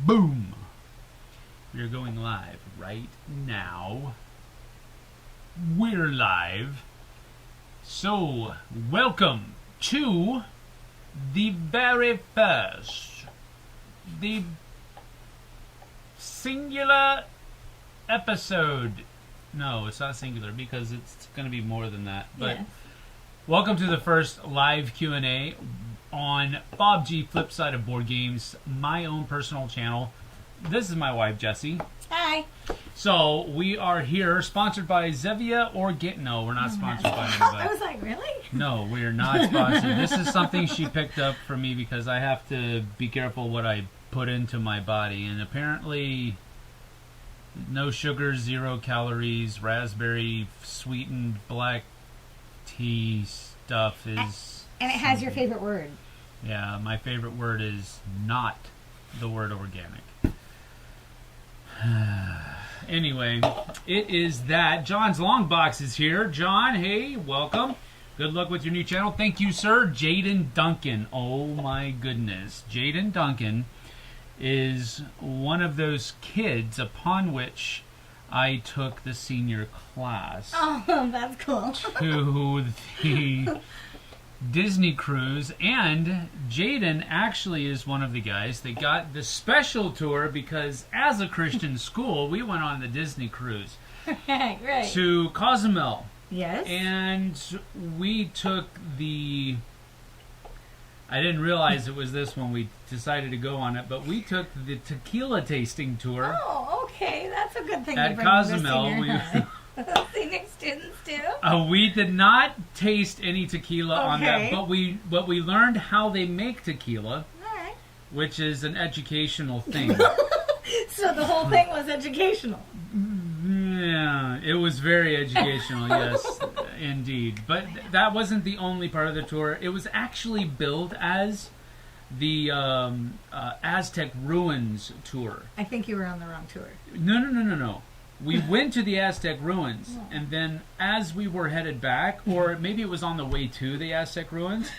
Boom! We are going live right now. We're live. So, welcome to the very first, the singular episode. No, it's not singular because it's going to be more than that. But yes. Welcome to the first live Q&A on Bob G Flipside of Board Games, my own personal channel. This is my wife, Jessie. Hi. So, we are here, sponsored by Zevia No, we're not sponsored by anybody. I was like, really? No, we are not sponsored. This is something she picked up for me because I have to be careful what I put into my body. And apparently, no sugar, 0 calories, raspberry sweetened black tea stuff is... And it has your favorite word. Yeah, my favorite word is not the word organic. Anyway, it is that. John's Long Box is here. John, hey, welcome. Good luck with your new channel. Thank you, sir. Jaden Duncan. Oh, my goodness. Jaden Duncan is one of those kids upon which I took the senior class. Oh, that's cool. To the Disney cruise, and Jaden actually is one of the guys that got the special tour because as a Christian school, we went on the Disney cruise Right. to Cozumel. Yes. And we took the... I didn't realize it was this when we decided to go on it, but we took the tequila tasting tour. Oh, okay. That's a good thing. At Cozumel. Senior students do. We did not taste any tequila on that, Okay. but we learned how they make tequila, All right. which is an educational thing. So the whole thing was educational. Yeah, it was very educational, yes, indeed. But that wasn't the only part of the tour. It was actually billed as the Aztec Ruins tour. I think you were on the wrong tour. No. We went to the Aztec ruins, and then as we were headed back, or maybe it was on the way to the Aztec ruins,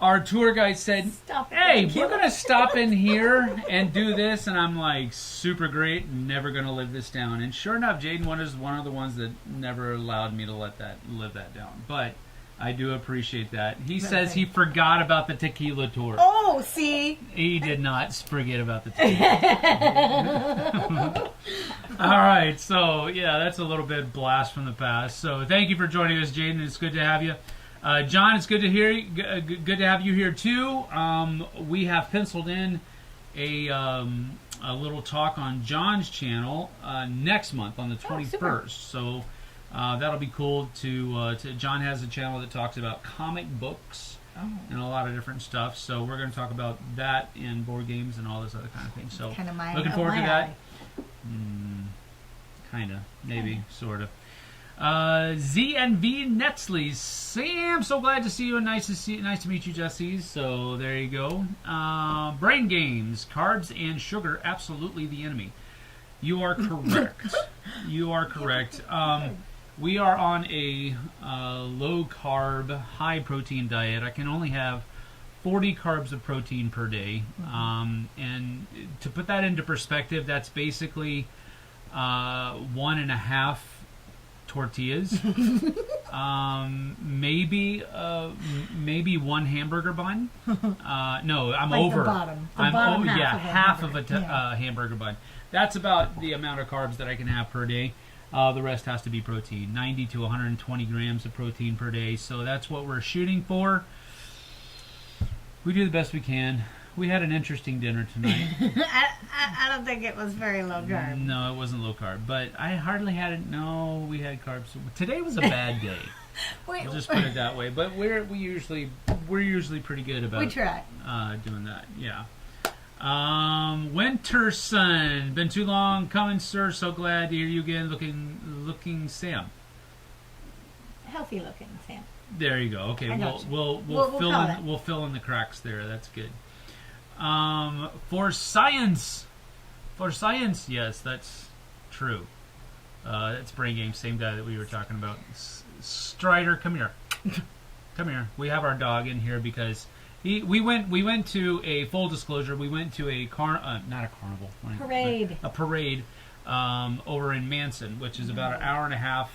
our tour guide said, Stop hey, it. we're going to stop in here and do this. And I'm like, super great, never going to live this down. And sure enough, Jaden was one of the ones that never allowed me to live that down. But I do appreciate that. He says he forgot about the tequila tour. Oh, see? He did not forget about the tequila. All right, so yeah, that's a little bit blast from the past. So thank you for joining us, Jaden. It's good to have you. John, it's good to hear you. Good to have you here too. We have penciled in a little talk on John's channel next month on the 21st. So that'll be cool. John has a channel that talks about comic books and a lot of different stuff. So we're going to talk about that and board games and all this other kind of thing. So Kind of looking forward to that. eye. Kind of, maybe, sort of. ZNV Netzley. Sam, so glad to see you and nice to meet you, Jesse. So there you go. Brain games, carbs and sugar, absolutely the enemy. You are correct. You are correct. We are on a low carb, high protein diet. I can only have 40 carbs of protein per day. And to put that into perspective, that's basically 1.5 tortillas, maybe one hamburger bun. No, I'm Like over. the bottom. The I'm bottom half of a hamburger. hamburger bun. That's about the amount of carbs that I can have per day. The rest has to be protein, 90 to 120 grams of protein per day. So that's what we're shooting for. We do the best we can. We had an interesting dinner tonight. I don't think it was very low carb. No, it wasn't low carb, but I hardly had it. No, we had carbs. Today was a bad day. Wait, We'll just put it that way. But we're usually pretty good about we try. doing that. Yeah. Winter Sun, been too long coming, sir. So glad to hear you again. Looking Sam. Healthy looking, Sam. There you go. Okay, we'll fill in the cracks there. That's good. For science, yes, that's true. It's Brain Game, same guy that we were talking about. Strider, come here. Come here. We have our dog in here because We went to a full disclosure. We went to a not a carnival Parade. a parade over in Manson, which is about an hour and a half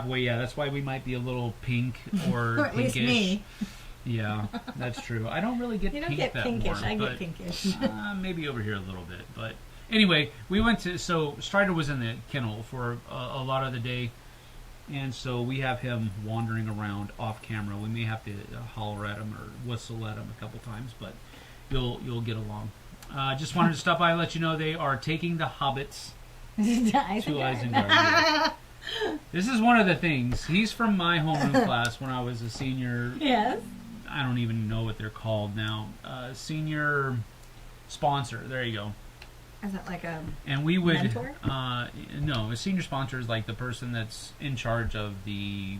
away. Yeah, that's why we might be a little pink or Or at least pinkish. me. Yeah, that's true. I don't really get You don't pink get that pinkish. warm, I but, get pinkish. maybe over here a little bit, but anyway, we went to. So Strider was in the kennel for a lot of the day, and so we have him wandering around off camera. We may have to holler at him or whistle at him a couple times, but you'll get along. Just wanted to stop by and let you know they are taking the hobbits to Isengard. Yes. This is one of the things. He's from my homeroom class when I was a senior. Yes. I don't even know what they're called now. Senior sponsor. There you go. Is that like a And we would mentor? No, a senior sponsor is like the person that's in charge of the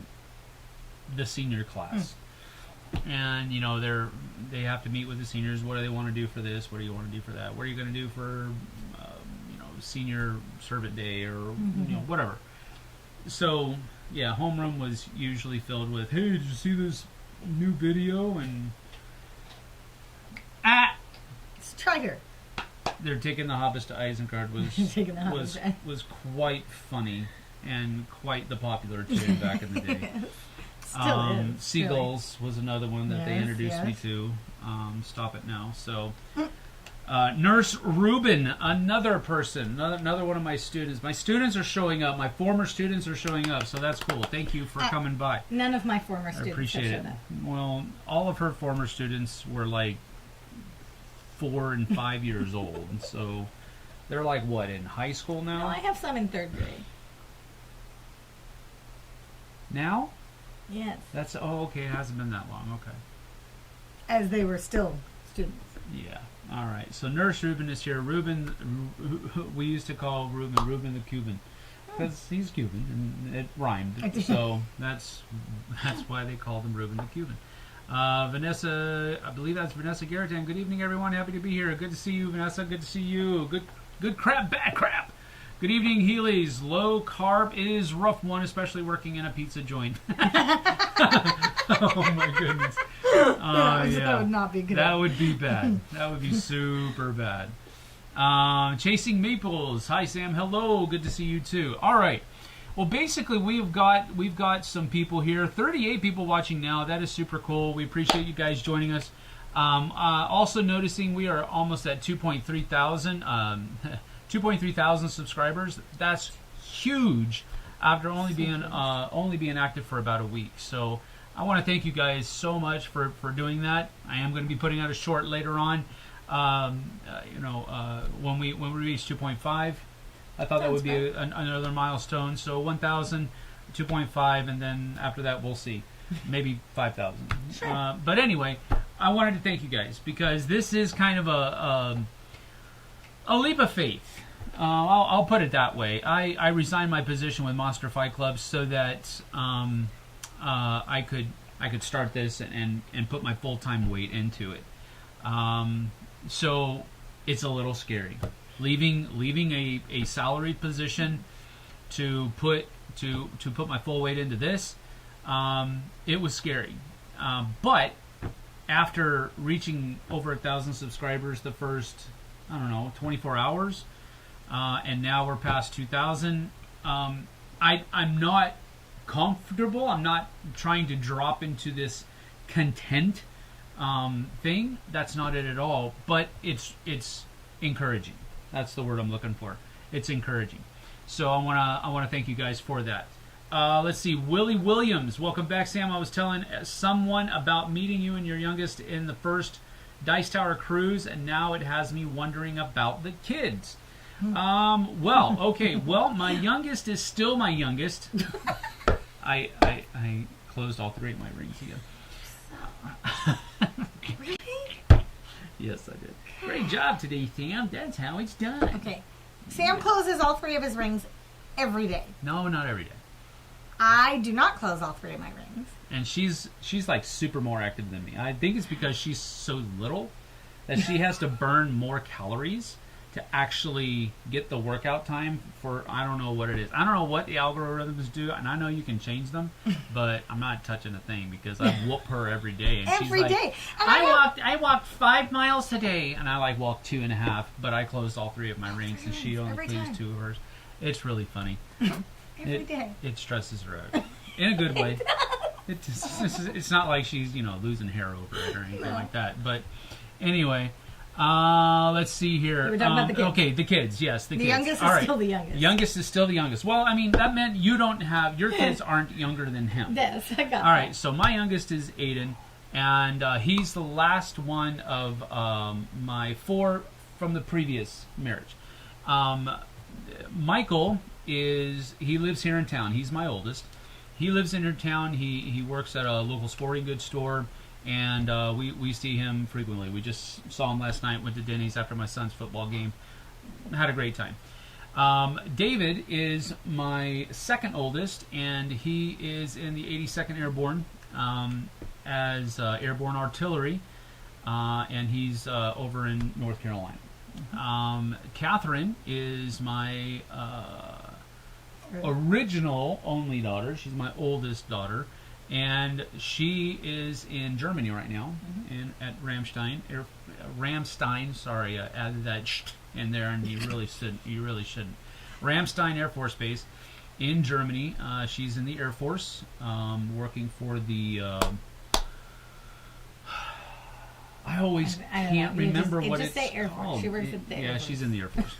senior class. And they have to meet with the seniors. What do they want to do for this? What do you want to do for that? What are you going to do for senior servant day or whatever. So yeah, homeroom was usually filled with, hey, did you see this new video? And Strider. they're taking the hobbits to Isengard Taking the hobbits. was quite funny and quite the popular tune back in the day. Still is. Seagulls was another one that they Yes, introduced me yes. to. Stop it now. So Nurse Ruben, another person, another one of my students. My students are showing up. My former students are showing up, so that's cool. Thank you for coming by. None of my former I students appreciate have it. shown up. Well, all of her former students were like 4 and 5 years old, so they're like what, in high school now? No, I have some in 3rd grade. Now? Yes. That's okay. It hasn't been that long. Okay. As they were still students. Yeah. All right. So Nurse Ruben is here. Ruben, we used to call Ruben the Cuban, because he's Cuban and it rhymed. So that's why they called him Ruben the Cuban. Vanessa, I believe that's Vanessa Garrett. Good evening, everyone. Happy to be here. Good to see you, Vanessa. Good to see you. Good crap, bad crap. Good evening, Healy's. Low carb is a rough one, especially working in a pizza joint. Oh my goodness. That would not be good. That would be bad. That would be super bad. Chasing Maples. Hi, Sam. Hello. Good to see you too. All right. Well, basically, we've got some people here. 38 people watching now. That is super cool. We appreciate you guys joining us. Also noticing we are almost at 2.3 thousand subscribers. That's huge after only being active for about a week. So I want to thank you guys so much for doing that. I am going to be putting out a short later on. When we reach 2.5, I thought that would be another milestone. So 1,000, 2.5, and then after that we'll see, maybe 5,000. Sure. But anyway, I wanted to thank you guys because this is kind of a leap of faith. I'll put it that way. I resigned my position with Monster Fight Club so that I could start this and put my full-time weight into it. So it's a little scary. Leaving a salaried position to put my full weight into this, it was scary. But after reaching over 1,000 subscribers the first, 24 hours, and now we're past 2,000, I'm not comfortable. I'm not trying to drop into this content thing. That's not it at all. But it's encouraging. That's the word I'm looking for. It's encouraging. So I wanna thank you guys for that. Let's see, Willie Williams, welcome back, Sam. I was telling someone about meeting you and your youngest in the first Dice Tower cruise, and now it has me wondering about the kids. Well, okay. Well, my youngest is still my youngest. I closed all 3 of my rings again. Really? Yes, I did. Great job today, Sam. That's how it's done. Okay. Sam closes all 3 of his rings every day. No, not every day. I do not close all 3 of my rings. And she's like super more active than me. I think it's because she's so little that she has to burn more calories to actually get the workout time for, I don't know what it is. I don't know what the algorithms do, and I know you can change them, but I'm not touching a thing because I whoop her every day. And Every she's like, day. And I walked 5 miles today, and I like walked 2.5, but I closed all 3 of my rings, and she only every closed time. 2 of hers. It's really funny. Every day. It stresses her out in a good way. It's not like she's losing hair over it or anything like that. But anyway, let's see here. You were talking about the kids. Okay, the kids. Yes, the kids. The youngest All is right. still the youngest. Youngest is still the youngest. Well, I mean that meant your kids aren't younger than him. Yes, I got All right, so my youngest is Aiden, and he's the last one of my 4 from the previous marriage. Michael he lives here in town. He's my oldest. He lives in town. He works at a local sporting goods store, and we see him frequently. We just saw him last night. Went to Denny's after my son's football game. Had a great time. David is my second oldest, and he is in the 82nd Airborne as airborne artillery, and he's over in North Carolina. Catherine is my original only daughter. She's my oldest daughter, and she is in Germany right now, at Ramstein. Sorry, I added that in there, and you really shouldn't. Ramstein Air Force Base in Germany. She's in the Air Force, working for the. I always can't remember what it's just say Air Force. called. She works at the Air Force. She's in the Air Force,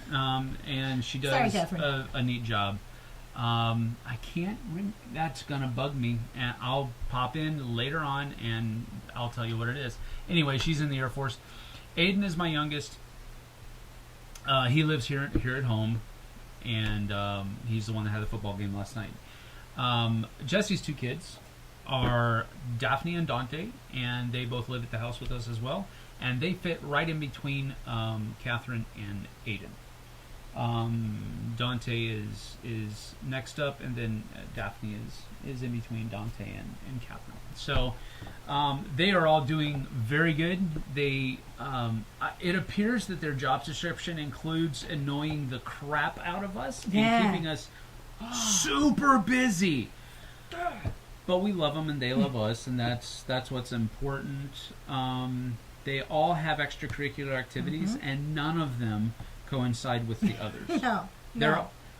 and she Sorry, does Catherine. a neat job. I can't. That's gonna bug me, and I'll pop in later on, and I'll tell you what it is. Anyway, she's in the Air Force. Aiden is my youngest. He lives here at home, and he's the one that had the football game last night. Jesse's 2 kids are Daphne and Dante, and they both live at the house with us as well, and they fit right in between Catherine and Aiden. Dante is next up, and then Daphne is in between Dante and Catherine. So they are all doing very good. They it appears that their job description includes annoying the crap out of us and keeping us super busy. But we love them and they love us, and that's what's important. They all have extracurricular activities, and none of them coincide with the others.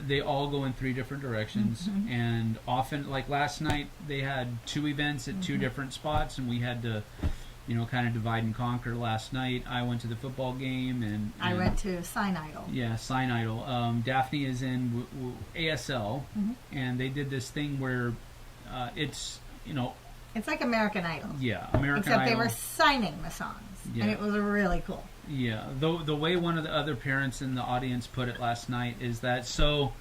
They all go in 3 different directions, and often, like last night, they had 2 events at 2 different spots, and we had to, kind of divide and conquer. Last night, I went to the football game, and I went to Sign Idol. Yeah, Sign Idol. Daphne is in ASL, and they did this thing where it's It's like American Idol. Yeah, American Except Idol. they were signing the songs, and it was really cool. Yeah, the way one of the other parents in the audience put it last night is that, so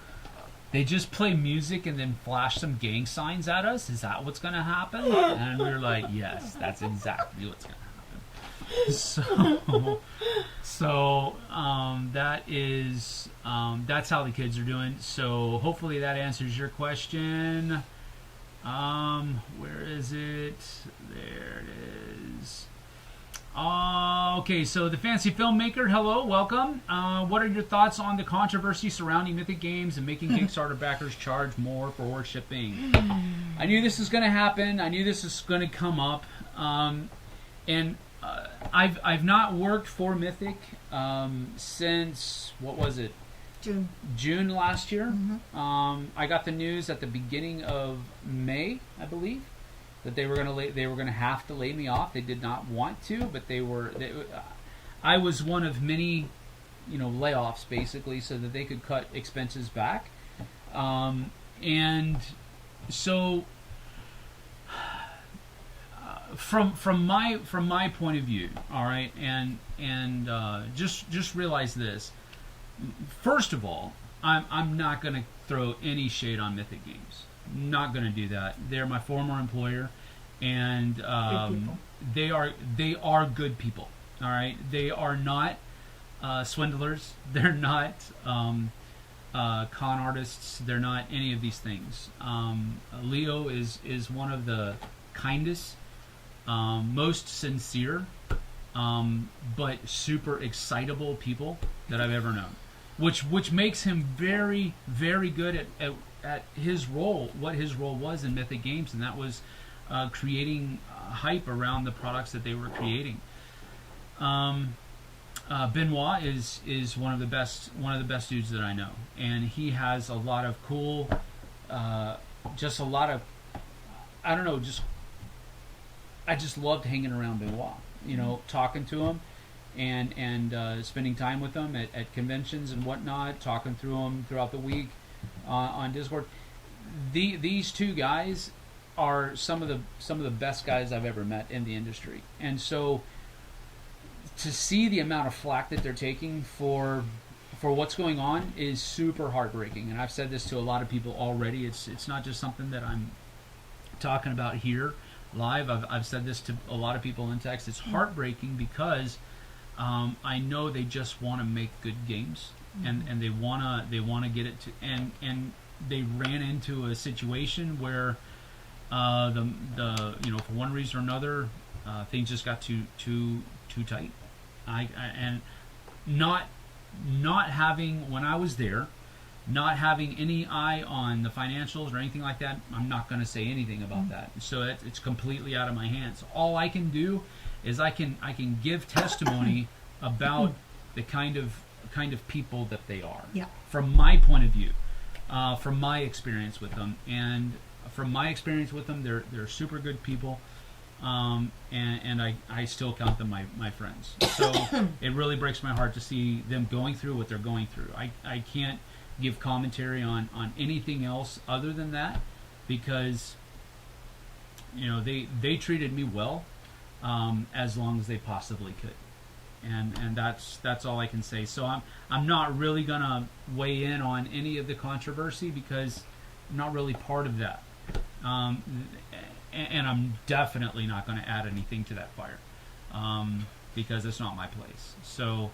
they just play music and then flash some gang signs at us? Is that what's going to happen? And we were like, yes, that's exactly what's going to happen. So that is that's how the kids are doing. So hopefully that answers your question. Where is it? There it is. Okay, so the Fancy Filmmaker, hello, welcome. What are your thoughts on the controversy surrounding Mythic Games and making Kickstarter backers charge more for shipping? I knew this was going to happen. I knew this was going to come up. And I've not worked for Mythic since, what was it? June last year. I got the news at the beginning of May, I believe, that they were going to have to lay me off. They did not want to, but I was one of many, layoffs basically, so that they could cut expenses back. And so from my point of view, all right, and just realize this. First of all, I'm not going to throw any shade on Mythic Games. Not going to do that. They're my former employer, and they are good people. All right, they are not swindlers. They're not con artists. They're not any of these things. Leo is one of the kindest, most sincere, but super excitable people that I've ever known, which makes him very, very good at his role, what his role was in Mythic Games, and that was creating hype around the products that they were creating. Benoit is one of the best dudes that I know, and he has a lot of cool, just a lot of, I don't know, I just loved hanging around Benoit, talking to him, and spending time with him at conventions and whatnot, talking through him throughout the week on Discord. These two guys are some of the best guys I've ever met in the industry, and so to see the amount of flack that they're taking for what's going on is super heartbreaking. And I've said this to a lot of people already. It's not just something that I'm talking about here live. I've said this to a lot of people in text. It's heartbreaking because I know they just want to make good games, and they wanna get it to, and they ran into a situation where the for one reason or another things just got too tight. And not having, when I was there, not having any eye on the financials or anything like that, I'm not going to say anything about that. So it's completely out of my hands. All I can do is I can give testimony about the kind of people that they are. Yeah. From my point of view, from my experience with them, and from my experience with them, they're super good people. And I still count them my friends. So it really breaks my heart to see them going through what they're going through. I can't give commentary on anything else other than that, because they treated me well as long as they possibly could, and that's all I can say. So I'm not really gonna weigh in on any of the controversy because I'm not really part of that. And I'm definitely not going to add anything to that fire because it's not my place. So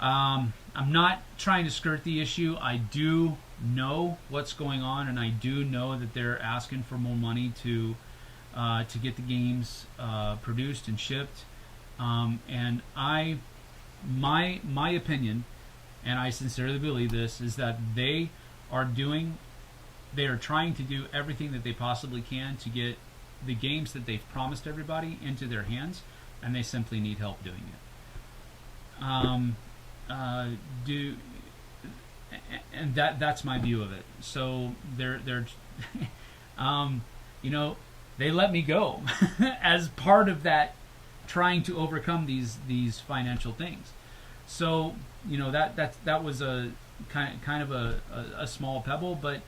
I'm not trying to skirt the issue. I do know what's going on, and I do know that they're asking for more money to get the games produced and shipped. And my opinion, and I sincerely believe this, is that they are trying to do everything that they possibly can to get the games that they've promised everybody into their hands, and they simply need help doing it. And that's my view of it. So they're they let me go as part of that, trying to overcome these financial things. So that was a kind of a small pebble, but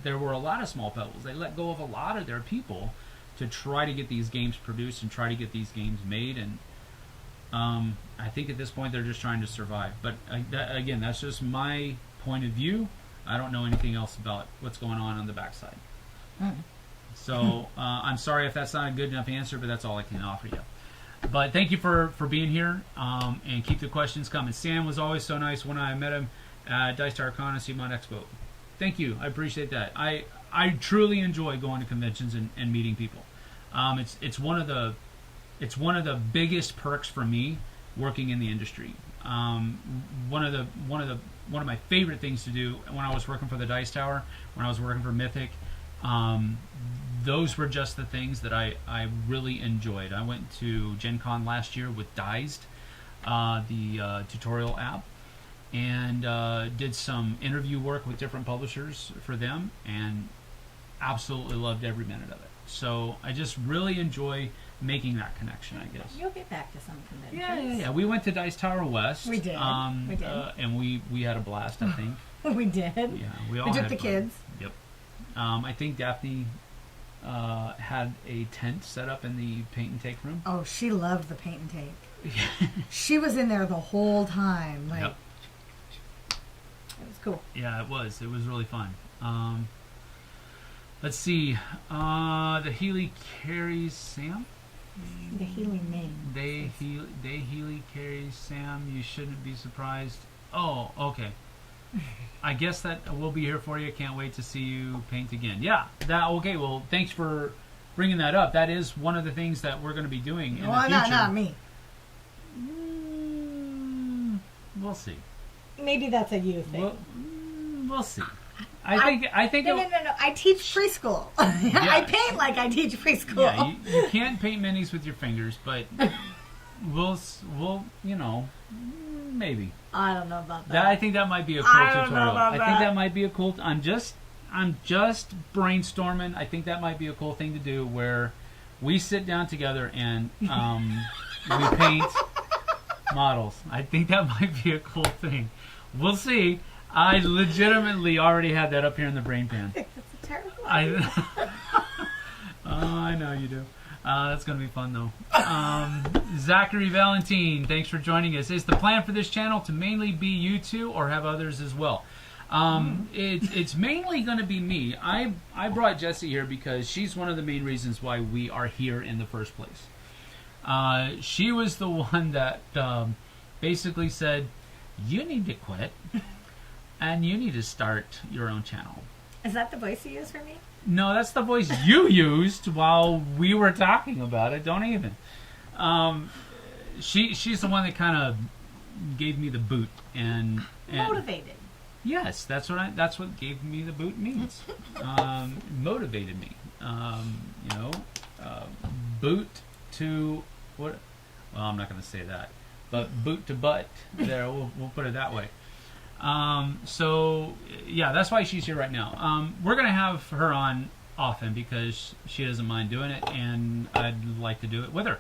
there were a lot of small pebbles. They let go of a lot of their people to try to get these games produced and try to get these games made, and I think at this point they're just trying to survive. But again, that's just my point of view. I don't know anything else about what's going on the backside. So I'm sorry if that's not a good enough answer, but that's all I can offer you. But thank you for being here, and keep the questions coming. Sam was always so nice when I met him at Dice Tower Con and CMON Expo. Thank you. I appreciate that. I truly enjoy going to conventions and meeting people. It's one of the biggest perks for me working in the industry. One of my favorite things to do when I was working for the Dice Tower, when I was working for Mythic, those were just the things that I really enjoyed. I went to Gen Con last year with Dized, the tutorial app, and did some interview work with different publishers for them, and absolutely loved every minute of it. So I just really enjoy making that connection, I guess. You'll get back to some conventions. Yeah. We went to Dice Tower West. We did. And we had a blast, I think. We did. Yeah, we all took had the fun. kids. Yep. I think Daphne had a tent set up in the paint and take room. Oh, she loved the paint and take. She was in there the whole time. Yep. It was cool. Yeah, it was. It was really fun. Let's see. The Healy carries Sam. The Healy name. They Healy carries Sam. You shouldn't be surprised. Oh, okay. I guess that we'll be here for you. Can't wait to see you paint again. Yeah. That okay. Well, thanks for bringing that up. That is one of the things that we're going to be doing in the future. Not me. We'll see. Maybe that's a you thing. We'll see. I think. No. I teach preschool. I paint like I teach preschool. Yeah, you can't paint minis with your fingers, but we'll maybe. I don't know about that. I think that might be a cool tutorial. I think that might be a cool. I'm just brainstorming. I think that might be a cool thing to do where we sit down together and we paint models. I think that might be a cool thing. We'll see. I legitimately already had that up here in the brain pan. That's a terrible idea. I know you do. That's going to be fun, though. Zachary Valentine, thanks for joining us. Is the plan for this channel to mainly be you two or have others as well? It's mainly going to be me. I brought Jessie here because she's one of the main reasons why we are here in the first place. She was the one that basically said, you need to quit and you need to start your own channel. Is that the voice you use for me? No, that's the voice you used while we were talking about it. Don't even. She's the one that kind of gave me the boot and Motivated. Yes, that's what gave me the boot means. Motivated me. Boot to what? Well, I'm not going to say that, but boot to butt. There, we'll put it that way. So yeah, that's why she's here right now. We're gonna have her on often because she doesn't mind doing it, and I'd like to do it with her.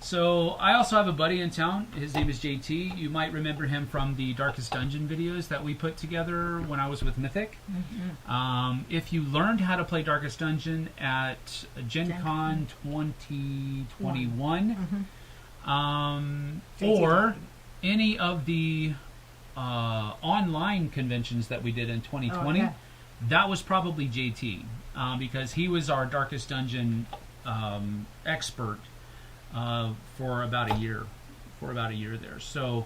So I also have a buddy in town. His name is JT. You might remember him from the Darkest Dungeon videos that we put together when I was with Mythic. Mm-hmm. If you learned how to play Darkest Dungeon at Gen Con 2021, or any of the online conventions that we did in 2020, that was probably JT, because he was our Darkest Dungeon expert for about a year there. So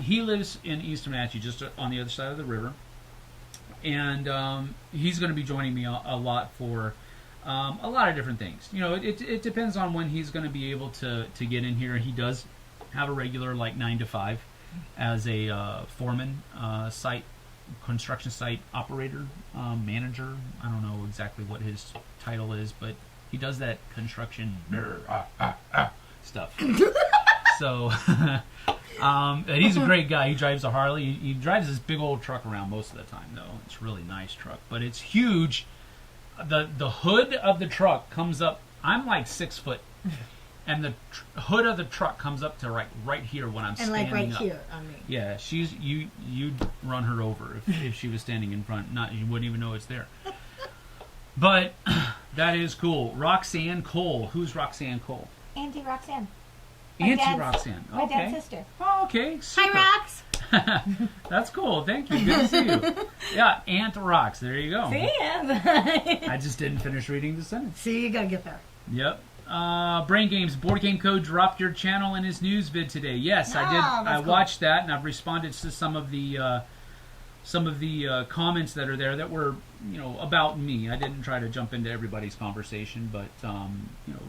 he lives in East Wenatchee, just on the other side of the river, and he's going to be joining me a lot for a lot of different things. It depends on when he's going to be able to get in here. He does have a regular 9 to 5 as a foreman, construction site operator, manager. I don't know exactly what his title is, but he does that construction stuff. So and he's a great guy. He drives a Harley. He drives this big old truck around most of the time, though. It's a really nice truck, but it's huge. The hood of the truck comes up. I'm 6 foot. And the hood of the truck comes up to right here when I'm standing up. And right here on me. Yeah, you'd run her over if she was standing in front. You wouldn't even know it's there. But that is cool. Roxanne Cole. Who's Roxanne Cole? Auntie Roxanne. Auntie Roxanne. Okay. My dad's sister. Oh, okay. Super. Hi, Rox. That's cool. Thank you. Good to see you. Yeah, Aunt Rox. There you go. See ya. I just didn't finish reading the sentence. See, you gotta get there. Yep. Brain Games, Board Game Code dropped your channel in his news vid today. Yes, I did. I watched that, and I've responded to some of the comments that are there that were, about me. I didn't try to jump into everybody's conversation, but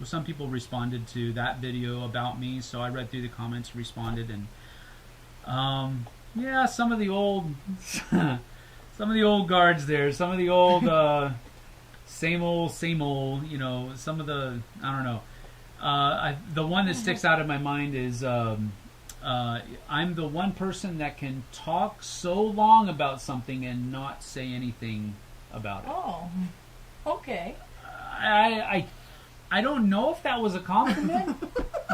some people responded to that video about me, so I read through the comments, responded, and some of the old guards there, some of the old same old, some of the, I don't know. The one that sticks out in my mind is I'm the one person that can talk so long about something and not say anything about it. Oh, okay. I don't know if that was a compliment.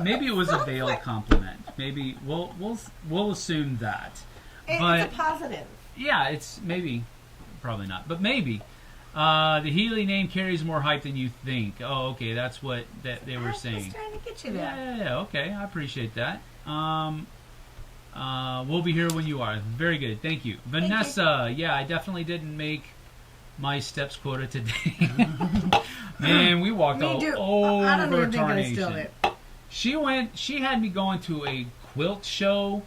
Maybe it was a veiled compliment. Maybe we'll assume that. It's a positive. Yeah, it's maybe, probably not, but maybe. The Healy name carries more hype than you think. Oh, okay, that's what they were saying. I was trying to get you there. Yeah, okay, I appreciate that. We'll be here when you are. Very good, thank you. Vanessa, yeah, I definitely didn't make my steps quota today. Man, we walked all over Tarnation. She had me going to a quilt show.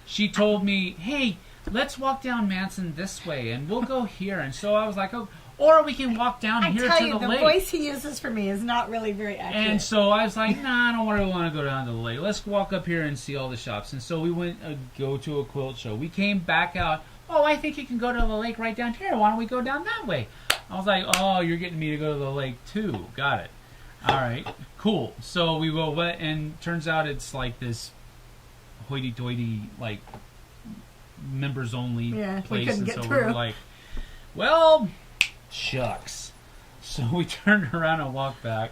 She told me, hey, let's walk down Manson this way, and we'll go here. And so I was like, or we can walk down I here tell to you, the the lake. voice he uses for me is not really very accurate. And so I was like, nah, I don't really want to go down to the lake. Let's walk up here and see all the shops. And so we went go to a quilt show. We came back out. Oh, I think you can go to the lake right down here. Why don't we go down that way? I was like, oh, you're getting me to go to the lake too. Got it. All right, cool. So we go, and turns out it's like this hoity-toity, like, members-only we place. couldn't And get so we through. were like, well, shucks. So we turned around and walked back.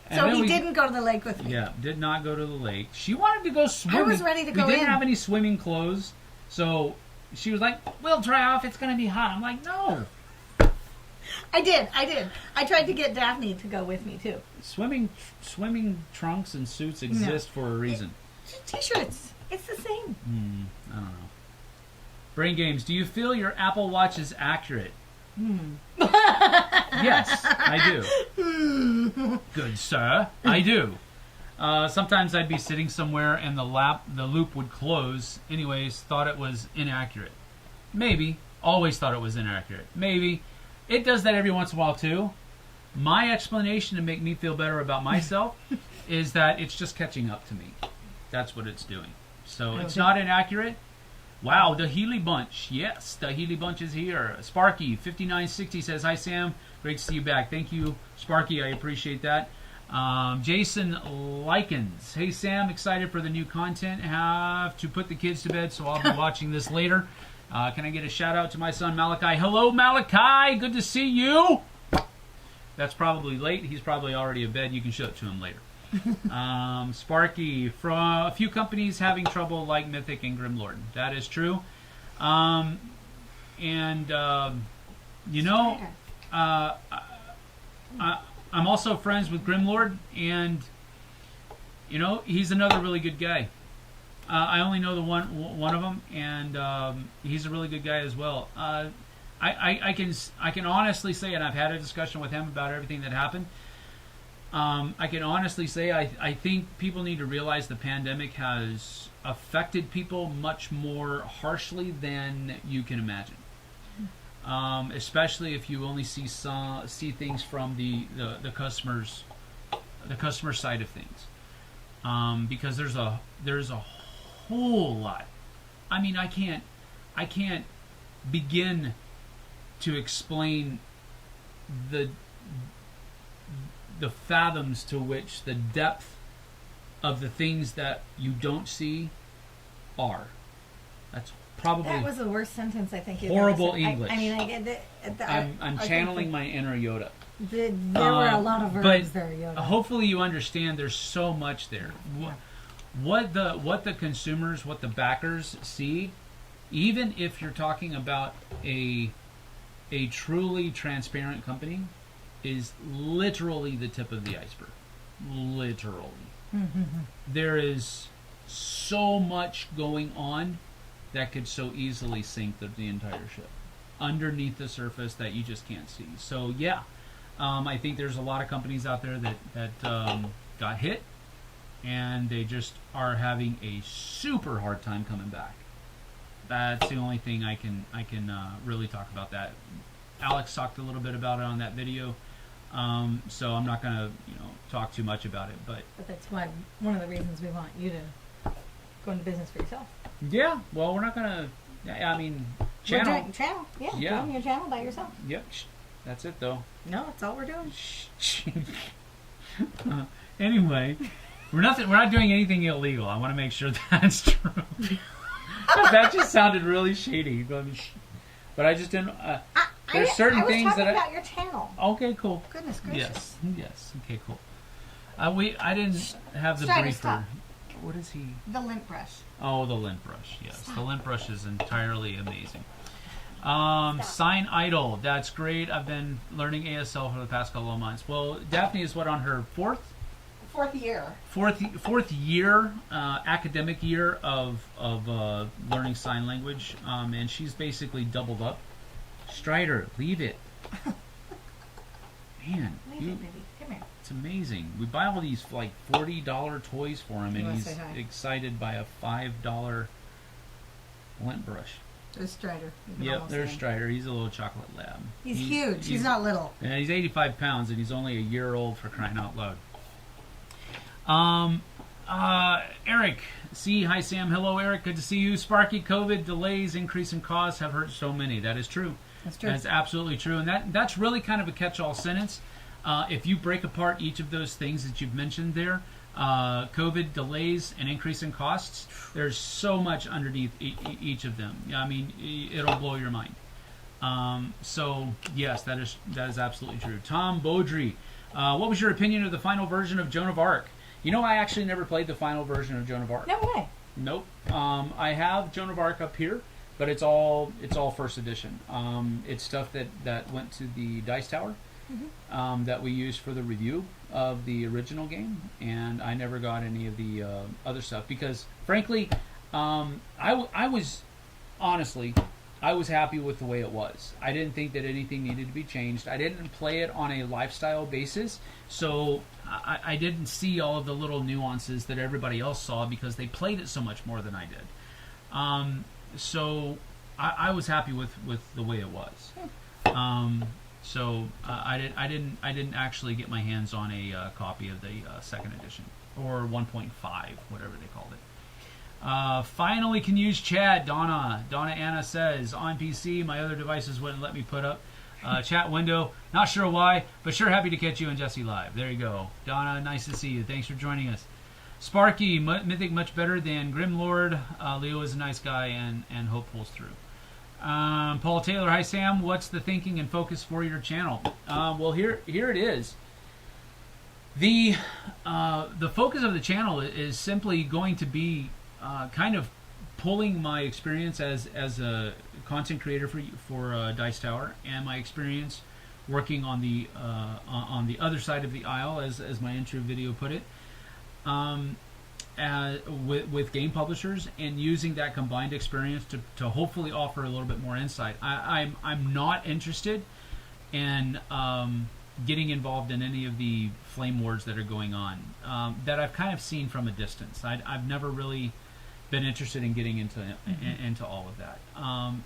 And So then he we- didn't go to the lake with me. Yeah, did not go to the lake. She wanted to go swimming. I was ready to go We didn't in. have any swimming clothes, so she was like, "We'll dry off. It's going to be hot." I'm like, "No, I did. I tried to get Daphne to go with me too. swimming trunks and suits exist for a reason." T-shirts. It's the same. I don't know. Brain Games. Do you feel your Apple Watch is accurate? Yes, I do. Good sir, I do. Sometimes I'd be sitting somewhere and the loop would close. Anyways, thought it was inaccurate. Maybe. Always thought it was inaccurate. Maybe. It does that every once in a while too. My explanation to make me feel better about myself is that it's just catching up to me. That's what it's doing. So it's not inaccurate. Wow, the Healy Bunch. Yes, the Healy Bunch is here. Sparky, 5960 says, hi, Sam. Great to see you back. Thank you, Sparky. I appreciate that. Jason Likens. Hey, Sam. Excited for the new content. Have to put the kids to bed, so I'll be watching this later. Can I get a shout-out to my son, Malachi? Hello, Malachi. Good to see you. That's probably late. He's probably already in bed. You can show it to him later. Sparky, from a few companies having trouble like Mythic and Grimlord. That is true. You know, I'm also friends with Grimlord, and you know, he's another really good guy. I only know the one of them, and he's a really good guy as well. I can honestly say, and I've had a discussion with him about everything that happened. I can honestly say I think people need to realize the pandemic has affected people much more harshly than you can imagine. Especially if you only see things from the customer side of things. Because there's a whole lot. I mean, I can't begin to explain the fathoms to which the depth of the things that you don't see are. That's probably That was the worst sentence I think you've horrible ever said. English. I mean, I get it. I'm channeling my inner Yoda. There were a lot of verbs but there, Yoda. Hopefully you understand there's so much there. What the consumers, what the backers see, even if you're talking about a truly transparent company, is literally the tip of the iceberg. Literally. There is so much going on that could so easily sink the entire ship underneath the surface that you just can't see. So yeah, I think there's a lot of companies out there that got hit, and they just are having a super hard time coming back. That's the only thing I can really talk about that. Alex talked a little bit about it on that video, so I'm not going to talk too much about it. But that's one of the reasons we want you to go into business for yourself. Yeah, well, we're not going to. I mean, channel. We're doing channel. Yeah, doing your channel by yourself. Yep, that's it though. No, that's all we're doing. Anyway, we're not doing anything illegal. I want to make sure that's true. That just sounded really shady. But I just didn't. There's certain things that I was talking about your channel. Okay, cool. Goodness gracious. Yes. Okay, cool. I didn't have the Strider, briefer. stop. What is he? The lint brush. Oh, the lint brush. Yes, Stop. The lint brush is entirely amazing. Sign Idol. That's great. I've been learning ASL for the past couple of months. Well, Daphne is on her fourth year, academic year of learning sign language, and she's basically doubled up. Strider, leave it. Man, Leave it, baby. Come here. it's amazing. We buy all these like $40 toys for him, You and wanna he's say hi? excited by a $5 lint brush. There's Strider. You can Yep, almost there's see him. Strider. He's a little chocolate lab. He's huge. He's not little. Yeah, he's 85 pounds, and he's only a year old, for crying out loud. Eric, hi Sam. Hello, Eric. Good to see you. Sparky, COVID delays, increase in costs have hurt so many. That is true. That's true. That's absolutely true, and that's really kind of a catch-all sentence. If you break apart each of those things that you've mentioned there, COVID delays and increase in costs, there's so much underneath each of them. I mean, it'll blow your mind. So yes, that is absolutely true. Tom Beaudry, what was your opinion of the final version of Joan of Arc? You know, I actually never played the final version of Joan of Arc. No way. Nope. I have Joan of Arc up here, but it's all first edition. It's stuff that went to the Dice Tower, that we used for the review of the original game, and I never got any of the other stuff because, frankly, I was happy with the way it was. I didn't think that anything needed to be changed. I didn't play it on a lifestyle basis, so I didn't see all of the little nuances that everybody else saw because they played it so much more than I did. So I was happy with the way it was. So I didn't actually get my hands on a copy of the second edition or 1.5, whatever they called it. Finally can use chat. Donna Anna says, on PC, my other devices wouldn't let me put up chat window. Not sure why, but sure happy to catch you and Jesse live. There you go. Donna, nice to see you. Thanks for joining us. Sparky, Mythic much better than Grimlord. Leo is a nice guy and hope pulls through. Paul Taylor, hi Sam. What's the thinking and focus for your channel? Well, here it is. The focus of the channel is simply going to be kind of pulling my experience as a content creator for Dice Tower and my experience working on the other side of the aisle, as my intro video put it, with game publishers, and using that combined experience to hopefully offer a little bit more insight. I'm not interested in getting involved in any of the flame wars that are going on, that I've kind of seen from a distance. I've never really been interested in getting into all of that.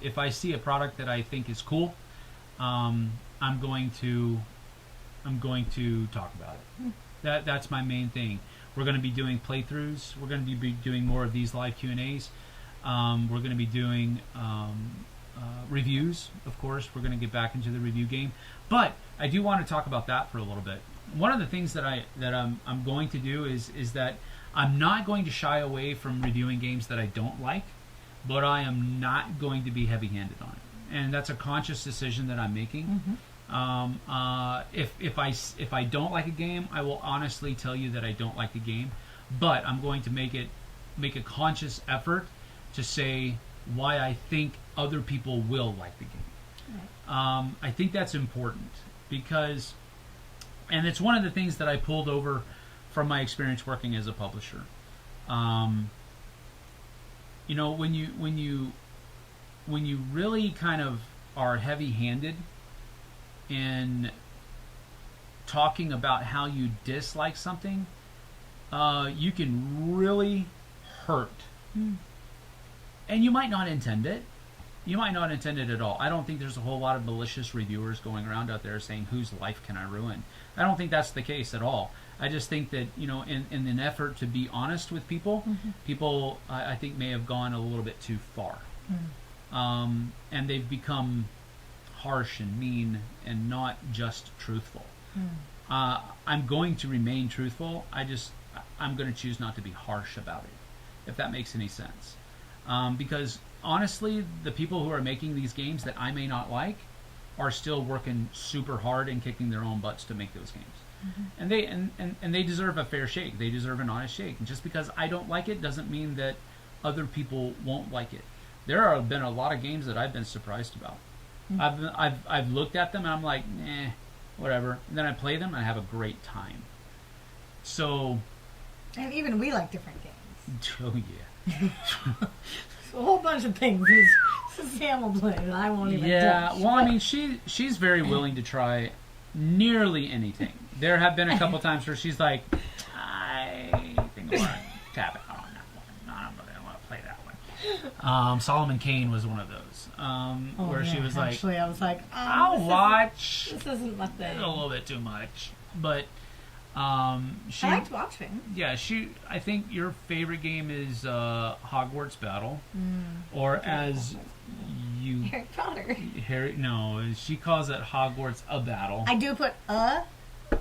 If I see a product that I think is cool, I'm going to talk about it. That's my main thing. We're going to be doing playthroughs. We're going to be doing more of these live Q&As. We're going to be doing reviews, of course. We're going to get back into the review game. But I do want to talk about that for a little bit. One of the things that I'm going to do is that I'm not going to shy away from reviewing games that I don't like, but I am not going to be heavy-handed on it. And that's a conscious decision that I'm making. If I don't like a game, I will honestly tell you that I don't like the game, but I'm going to make a conscious effort to say why I think other people will like the game. Right. I think that's important because, and it's one of the things that I pulled over from my experience working as a publisher. You know, when you really kind of are heavy-handed in talking about how you dislike something, you can really hurt. And you might not intend it. You might not intend it at all. I don't think there's a whole lot of malicious reviewers going around out there saying, whose life can I ruin? I don't think that's the case at all. I just think that, you know, in an effort to be honest with people, people, I think, may have gone a little bit too far. And they've become harsh and mean and not just truthful. I'm going to remain truthful. I'm going to choose not to be harsh about it, if that makes any sense. Because honestly, the people who are making these games that I may not like are still working super hard and kicking their own butts to make those games. And they deserve a fair shake. They deserve an honest shake. And just because I don't like it doesn't mean that other people won't like it. There have been a lot of games that I've been surprised about. I've looked at them and I'm like, whatever. And then I play them and I have a great time. So, and even we like different games. Oh yeah. A whole bunch of things. Sam will play, and I won't even. Yeah. touch. Well, I mean, she's very willing to try nearly anything. There have been a couple times where she's like, I think I want to tap it on that one. No, I don't really want to play that one. Solomon Kane was one of those. Where she was like, actually, I was like, I'll watch. This isn't my thing. A little bit too much. But she, I liked watching. yeah, I think your favorite game is Hogwarts Battle. Or as you... Harry Potter. No, she calls it Hogwarts A Battle. I do put "a"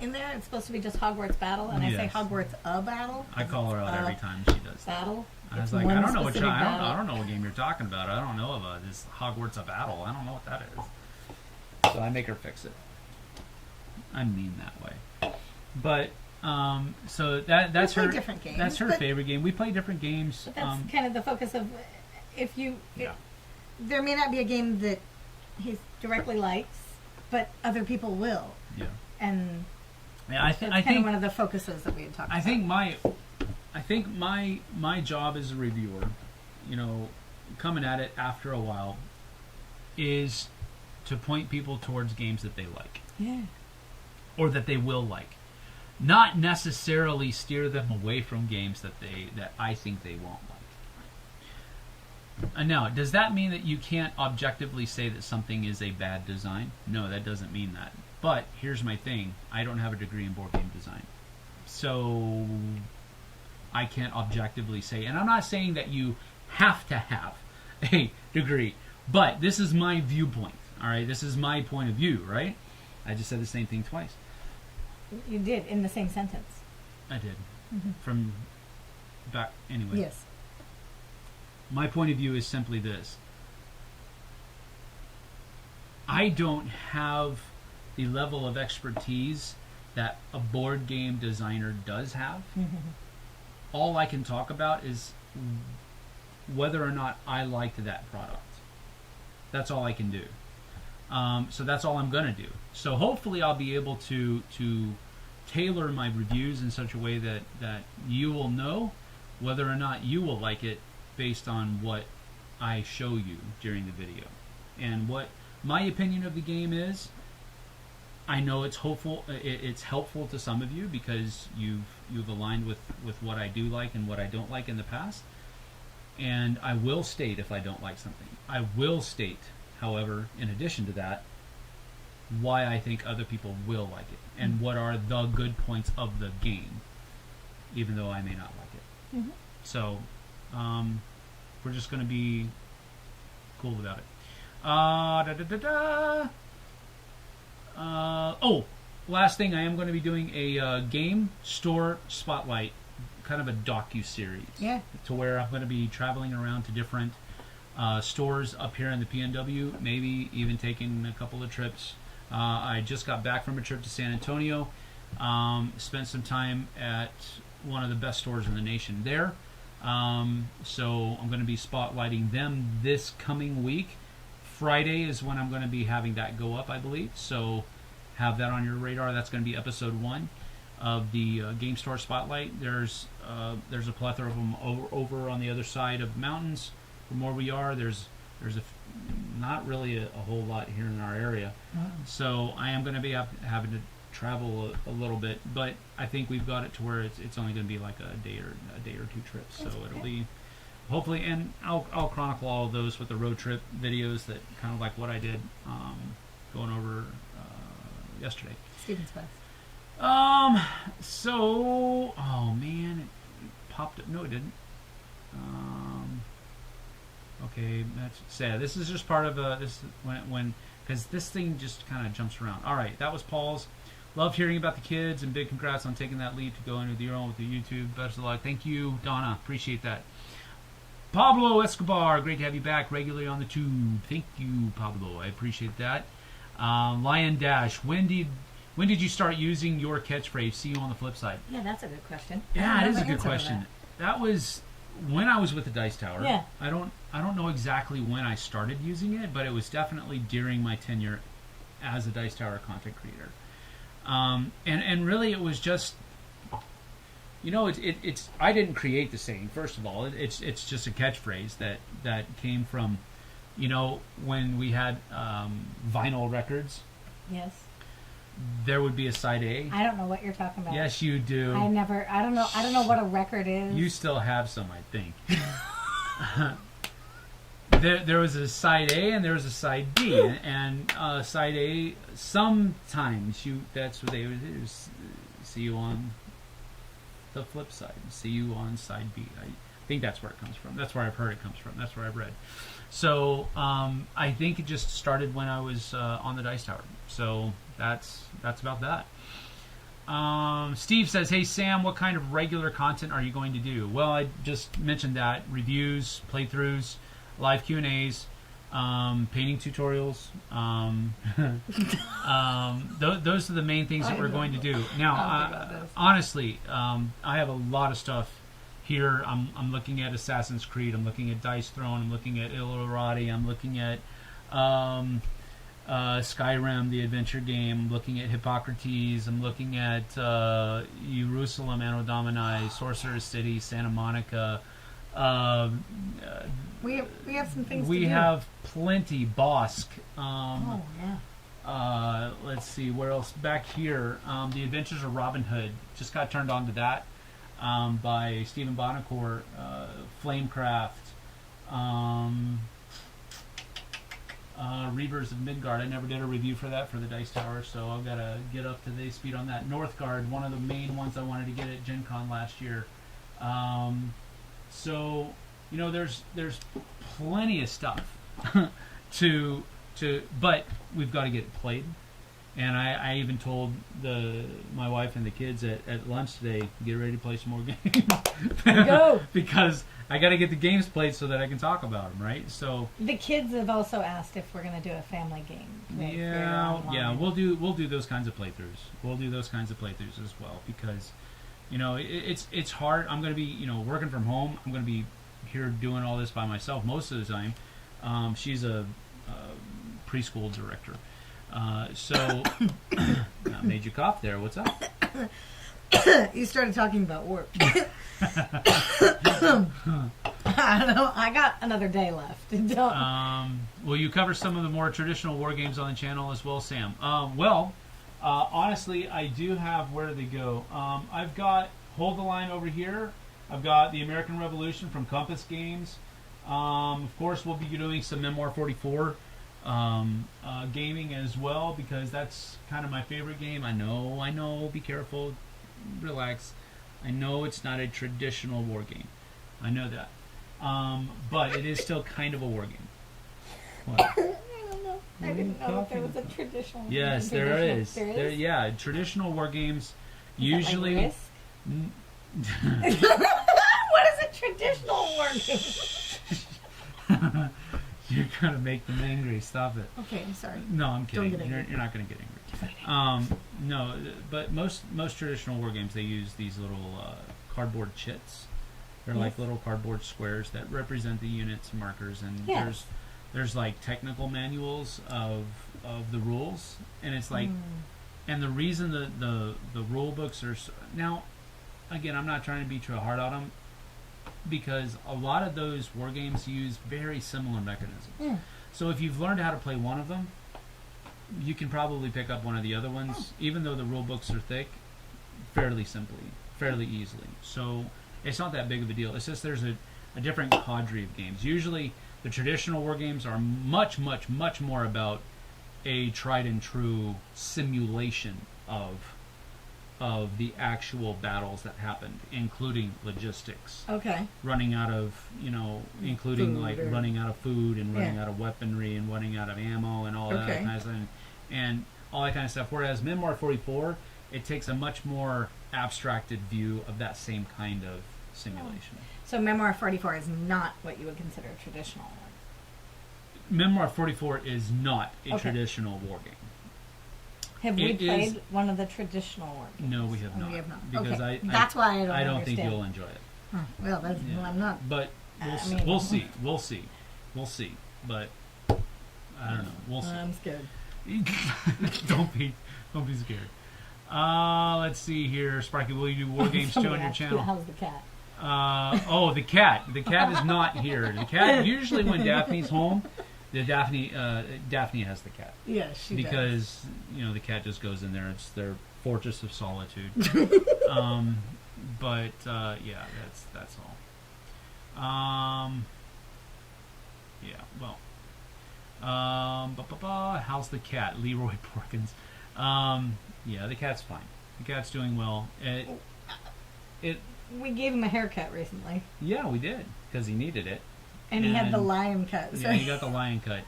in there. It's supposed to be just Hogwarts Battle, and I say Yes. Hogwarts A Battle. I call her out every time she does that. Battle. I was It's like, one I don't know specific battle. I don't know what game you're talking about. I don't know about this Hogwarts A Battle. I don't know what that is. So I make her fix it. I mean that way. But so that's We play her different games, that's her but- favorite game. We play different games. But that's kind of the focus of Yeah. there may not be a game that he directly likes, but other people will. Yeah. And Yeah, I that's think kind of one of the focuses that we had talked about. I think my job as a reviewer, coming at it after a while, is to point people towards games that they like. Yeah. Or that they will like. Not necessarily steer them away from games that I think they won't like. Now, does that mean that you can't objectively say that something is a bad design? No, that doesn't mean that. But here's my thing. I don't have a degree in board game design. So I can't objectively say, and I'm not saying that you have to have a degree, but this is my viewpoint. All right, this is my point of view, right? I just said the same thing twice. You did in the same sentence. I did. From back anyway. Yes. My point of view is simply this. I don't have the level of expertise that a board game designer does have. All I can talk about is whether or not I liked that product. That's all I can do. So that's all I'm going to do. So hopefully I'll be able to tailor my reviews in such a way that you will know whether or not you will like it based on what I show you during the video. And what my opinion of the game is, I know it's helpful to some of you because you've aligned with what I do like and what I don't like in the past. And I will state if I don't like something. I will state, however, in addition to that, why I think other people will like it and what are the good points of the game, even though I may not like it. So we're just going to be cool about it. Last thing, I am going to be doing a game store spotlight, kind of a docu-series. Yeah. To where I'm going to be traveling around to different stores up here in the PNW, maybe even taking a couple of trips. I just got back from a trip to San Antonio, spent some time at one of the best stores in the nation there. So I'm going to be spotlighting them this coming week. Friday is when I'm going to be having that go up, I believe. So have that on your radar. That's going to be episode 1 of the Game Store Spotlight. There's a plethora of them over on the other side of the mountains from where we are. There's not really a whole lot here in our area. So I am going to be having to travel a little bit, but I think we've got it to where it's only going to be like a day or 2 trips. So it'll be hopefully, and I'll chronicle all of those with the road trip videos that kind of like what I did going over yesterday. Stephen's Best. So, oh man, it popped up. No, it didn't. Okay, that's sad. This is just part of this when because this thing just kind of jumps around. All right, that was Paul's. Loved hearing about the kids and big congrats on taking that leap to go into your own with the YouTube. Best of luck. Thank you, Donna. Appreciate that. Pablo Escobar, great to have you back regularly on the tube. Thank you, Pablo. I appreciate that. Lion Dash, when did you start using your catchphrase? See you on the flip side. Yeah, that's a good question. Yeah, it is a good question. That was when I was with the Dice Tower. Yeah. I don't know exactly when I started using it, but it was definitely during my tenure as a Dice Tower content creator. And really it was just, it's I didn't create the saying, first of all. It's just a catchphrase that came from, when we had vinyl records. Yes. There would be a side A. I don't know what you're talking about. Yes, you do. I don't know what a record is. You still have some, I think. there was a side A and there was a side B, and side A sometimes that's what they would do. See you on the flip side. See you on side B. I think that's where it comes from. That's where I've heard it comes from. That's where I've read. So I think it just started when I was on the Dice Tower. So that's about that. Steve says, "Hey Sam, what kind of regular content are you going to do?" Well, I just mentioned that: reviews, playthroughs, live Q&As, painting tutorials. Those are the main things that we're going to do. Now, honestly, I have a lot of stuff here. I'm looking at Assassin's Creed. I'm looking at Dice Throne. I'm looking at Illuminati. I'm looking at Skyrim, the adventure game. I'm looking at Hippocrates. I'm looking at Jerusalem, Anno Domini, Sorcerer's City, Santa Monica. We have some things we to do. have plenty. Bossk. Oh, yeah. Let's see, where else? Back here, The Adventures of Robin Hood. Just got turned on to that by Stephen Bonacore. Flamecraft. Reavers of Midgard. I never did a review for that for the Dice Tower, so I've got to get up to the speed on that. Northgard, one of the main ones I wanted to get at Gen Con last year. So, you know, there's plenty of stuff but we've got to get it played. And I even told my wife and the kids at lunch today, get ready to play some more games. Go! Because I got to get the games played so that I can talk about them, right? So the kids have also asked if we're going to do a family game. Yeah, we'll do those kinds of playthroughs. We'll do those kinds of playthroughs as well, because you know it's hard. I'm going to be working from home. I'm going to be here doing all this by myself most of the time. She's a preschool director. So made you cough there. What's up? You started talking about work. I don't know. I got another day left. Will you cover some of the more traditional war games on the channel as well, Sam? Honestly, I do have. Where do they go? I've got Hold the Line over here. I've got the American Revolution from Compass Games. Of course, we'll be doing some Memoir 44 gaming as well, because that's kind of my favorite game. I know. Be careful. Relax. I know it's not a traditional war game. I know that. But it is still kind of a war game. What? I don't know. I didn't know if there was a traditional. Yes, there is. There is? Yeah, traditional war games Is usually. that like Risk? What is a traditional war game? You're gonna make them angry. Stop it. Okay, I'm sorry. No, I'm kidding. Don't get angry. You're not gonna get angry. No, but most traditional war games, they use these little cardboard chits. They're like little cardboard squares that represent the units and markers, and there's like technical manuals of the rules, and it's like, and the reason the rule books are now, again, I'm not trying to be too hard on them, because a lot of those war games use very similar mechanisms. So if you've learned how to play one of them, you can probably pick up one of the other ones, even though the rule books are thick, fairly easily. So it's not that big of a deal. It's just there's a different cadre of games. Usually the traditional war games are much more about a tried and true simulation of the actual battles that happened, including logistics. Okay. Running out of, including Food running out of food and running out of weaponry and running out of ammo and all that kind of stuff. And all that kind of stuff. Whereas Memoir 44, it takes a much more abstracted view of that same kind of simulation. So Memoir 44 is not what you would consider a traditional one. Memoir 44 is not a traditional war game. Have we played one of the traditional war games? No, we have not. We have not. Because that's why I don't think you'll enjoy it. Well, I'm not. But we'll see. But I don't know. We'll see. I'm scared. Don't be scared. Let's see here, Sparky. Will you do war games too on your channel? How's the cat? The cat. The cat is not here. The cat usually when Daphne's home. Daphne has the cat. Yeah, she does. Because the cat just goes in there. It's their fortress of solitude. But that's all. Yeah. Well. How's the cat, Leroy Porkins? Yeah, the cat's fine. The cat's doing well. We gave him a haircut recently, Yeah, we did because he needed it. and he had the lion cut. So Yeah, he got the lion cut.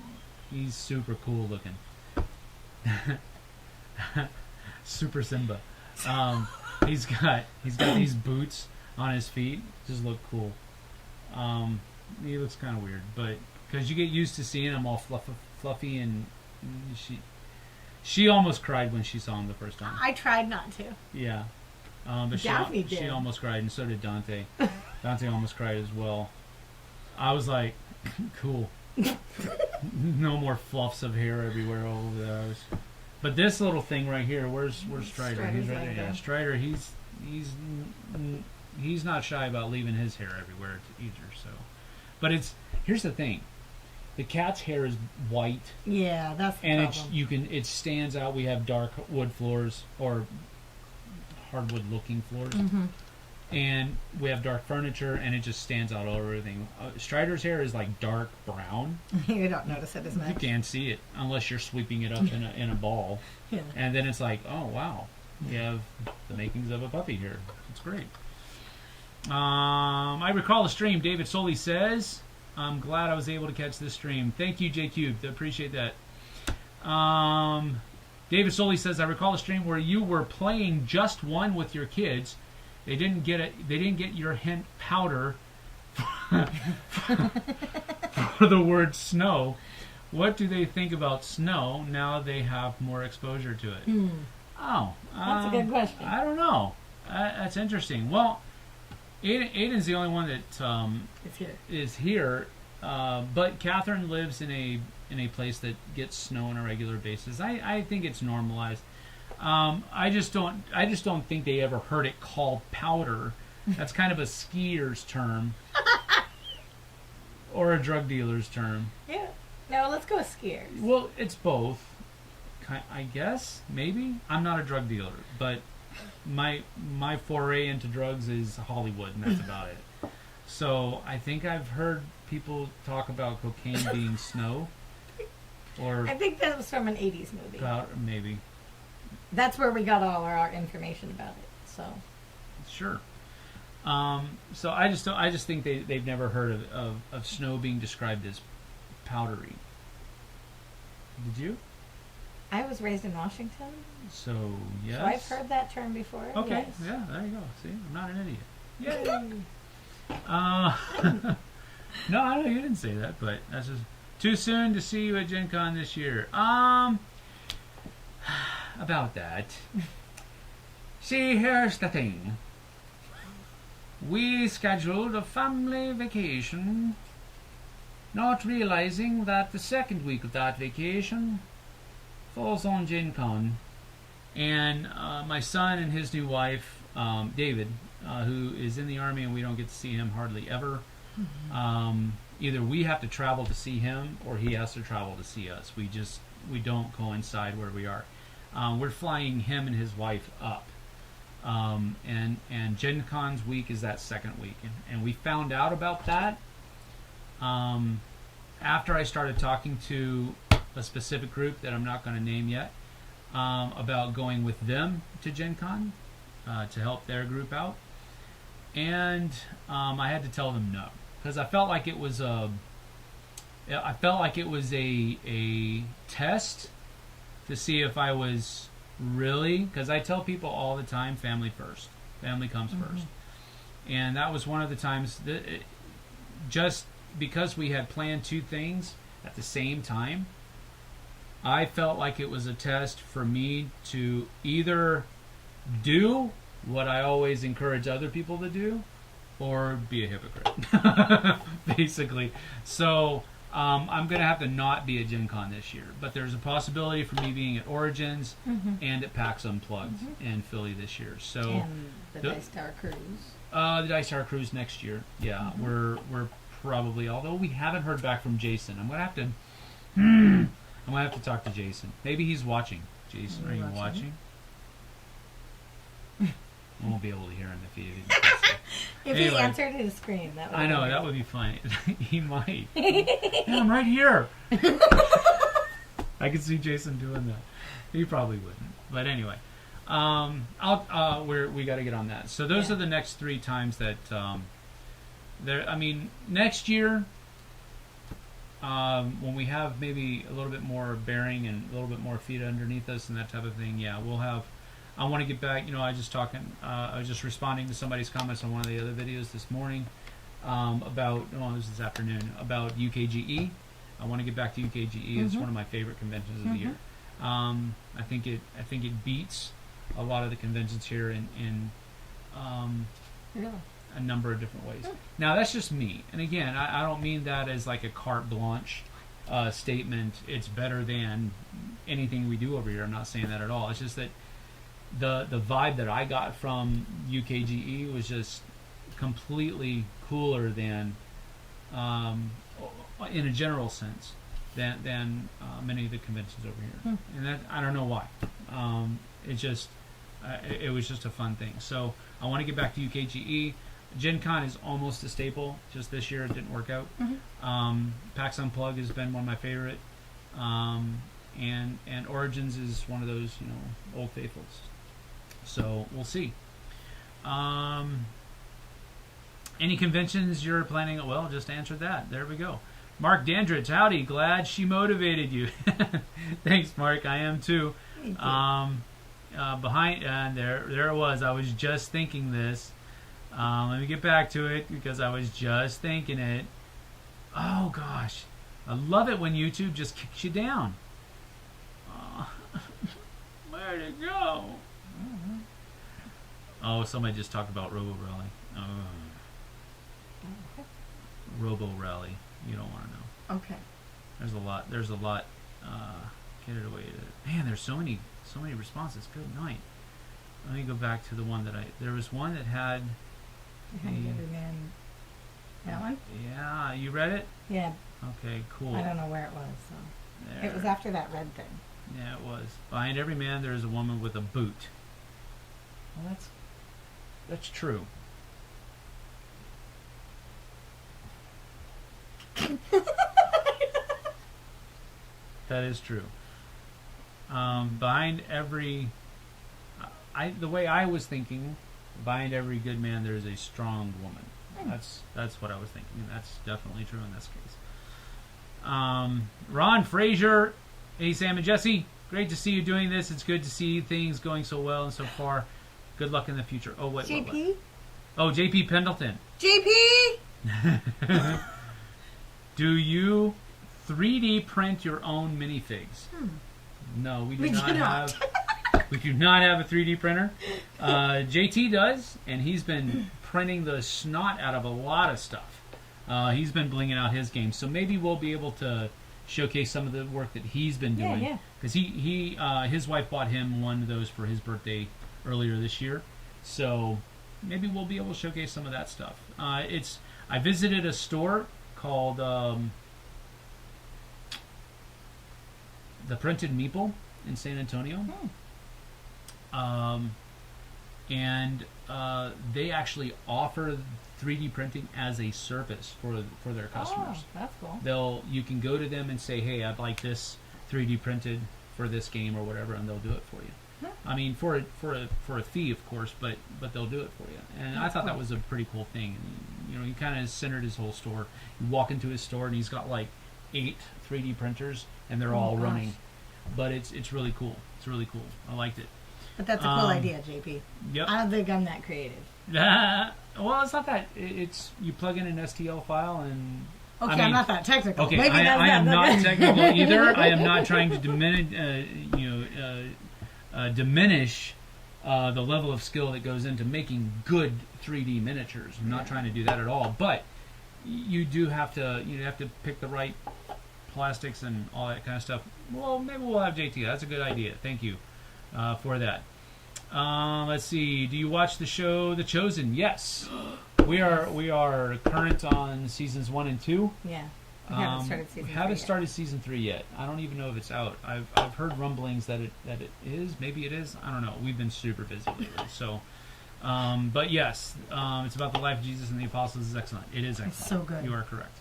He's super cool looking. Super Simba. He's got these boots on his feet. Just look cool. He looks kind of weird, but because you get used to seeing him all fluffy, and she almost cried when she saw him the first time. I tried not to. Yeah. But Daphne she did. almost cried, and so did Dante. Dante almost cried as well. I was like, cool. No more fluffs of hair everywhere all over the house. But this little thing right here, where's Strider? Strider's He's right right there. Yeah, there. Strider, he's not shy about leaving his hair everywhere either. So, but here's the thing. The cat's hair is white, Yeah, that's the and problem. it stands out. We have dark wood floors or hardwood looking floors, and we have dark furniture, and it just stands out all over everything. Strider's hair is like dark brown. You don't notice it as You much. can't see it unless you're sweeping it up in a ball, Yeah. and then it's like, oh wow, you have the makings of a puppy here. It's great. I recall the stream. David Soley says, I'm glad I was able to catch this stream. Thank you, J Cube. I appreciate that. David Soley says, I recall a stream where you were playing Just One with your kids. They didn't get it. They didn't get your hint powder for the word snow. What do they think about snow now they have more exposure to it? Oh, That's a good question. I don't know. That's interesting. Well, Aiden's the only one that It's here. is here, but Catherine lives in a place that gets snow on a regular basis. I think it's normalized. I just don't think they ever heard it called powder. That's kind of a skier's term or a drug dealer's term. Yeah. No, let's go with skiers. Well, it's both. I guess maybe I'm not a drug dealer, but my foray into drugs is Hollywood, and that's about it. So I think I've heard people talk about cocaine being snow, or I think that was from an 80s movie. powder, maybe. That's where we got all our information about it. So Sure. So I just think they've never heard of snow being described as powdery. Did you? I was raised in Washington, So yes. so I've heard that term before. Okay. Yes. Yeah. There you go. See, I'm not an idiot. Yay. No, I know you didn't say that, but that's just too soon to see you at Gen Con this year. About that. See, here's the thing. We scheduled a family vacation, not realizing that the second week of that vacation falls on Gen Con. And my son and his new wife, David, who is in the Army, and we don't get to see him hardly ever. Either we have to travel to see him, or he has to travel to see us. We don't coincide where we are. We're flying him and his wife up, and Gen Con's week is that second week, and we found out about that after I started talking to a specific group that I'm not going to name yet about going with them to Gen Con to help their group out, and I had to tell them no, because I felt like it was a test to see if I was really, because I tell people all the time, family first, family comes first, and that was one of the times that just because we had planned two things at the same time, I felt like it was a test for me to either do what I always encourage other people to do, or be a hypocrite, basically. So I'm going to have to not be at Gen Con this year, but there's a possibility for me being at Origins and at PAX Unplugged in Philly this year. So And the Dice Tower Cruise. the Dice Tower Cruise next year. Yeah, we're probably, although we haven't heard back from Jason. I'm going to have to talk to Jason. Maybe he's watching. Jason, are you watching? I won't be able to hear him if he didn't press it. If Anyway. he answered his screen, that would I be know, great. that would be funny. He might. Yeah, I'm right here. I could see Jason doing that. He probably wouldn't. But anyway, we got to get on that. So those Yeah. are the next 3 times that next year, when we have maybe a little bit more bearing and a little bit more feet underneath us and that type of thing, yeah, we'll have. I want to get back. I was just responding to somebody's comments on one of the other videos this morning about. Well, it was this afternoon about UKGE. I want to get back to UKGE. It's one of my favorite conventions of the year. I think it beats a lot of the conventions here in Really? a number of different ways. Now that's just me, and again, I don't mean that as like a carte blanche statement. It's better than anything we do over here. I'm not saying that at all. It's just that the vibe that I got from UKGE was just completely cooler than, in a general sense, than many of the conventions over here. And that I don't know why. It was just a fun thing. So I want to get back to UKGE. Gen Con is almost a staple. Just this year it didn't work out. PAX Unplugged has been one of my favorite. And Origins is one of those, old faithfuls. So we'll see. Any conventions you're planning? Well, just answered that. There we go. Mark Dandridge, howdy. Glad she motivated you. Thanks, Mark. I am too. Behind there it was. I was just thinking this. Let me get back to it because I was just thinking it. Oh gosh, I love it when YouTube just kicks you down. Where'd it go? Oh, somebody just talked about Robo Rally. Robo Rally. You don't want to know. Okay. There's a lot. Get it away. Man, there's so many responses. Good night. Let me go back to the one that there was one that had. Behind every man. That one? Yeah, you read it? Yeah. Okay, cool. I don't know where it was. So. There. It was after that red thing. Yeah, it was. Behind every man, there is a woman with a boot. Well, that's true. That is true. Behind every, the way I was thinking, behind every good man, there is a strong woman. That's what I was thinking, and that's definitely true in this case. Ron Frazier, hey Sam and Jesse, great to see you doing this. It's good to see things going so well and so far. Good luck in the future. Oh wait, JP? Oh, JP Pendleton. JP! Do you 3D print your own minifigs? No, we do not have. We do not have a 3D printer. JT does, and he's been printing the snot out of a lot of stuff. He's been blinging out his games, so maybe we'll be able to showcase some of the work that he's been doing. Yeah. Because his wife bought him one of those for his birthday earlier this year, so maybe we'll be able to showcase some of that stuff. I visited a store called The Printed Meeple in San Antonio. And they actually offer 3D printing as a service for their customers. Oh, that's cool. You can go to them and say, hey, I'd like this 3D printed for this game or whatever, and they'll do it for you. I mean, for a fee, of course, but they'll do it for you. And I thought that was a pretty cool thing. And, he kind of centered his whole store. You walk into his store, and he's got like 8 3D printers, and they're all running. But it's really cool. It's really cool. I liked it. But that's a cool idea, JP. Yep. I don't think I'm that creative. Well, it's not that. It's you plug in an STL file and. Okay, I'm not that technical. Okay, Maybe I am not good. technical either. I am not trying to diminish, diminish the level of skill that goes into making good 3D miniatures. I'm not trying to do that at all. But you do have to. You have to pick the right plastics and all that kind of stuff. Well, maybe we'll have JT. That's a good idea. Thank you for that. Let's see. Do you watch the show The Chosen? Yes. We are current on seasons 1 and 2. Yeah. We haven't started season 3 We haven't yet. started season 3 yet. I don't even know if it's out. I've heard rumblings that it is. Maybe it is. I don't know. We've been super busy lately, so But yes, it's about the life of Jesus and the apostles. Is excellent. It is excellent. It's so good. You are correct.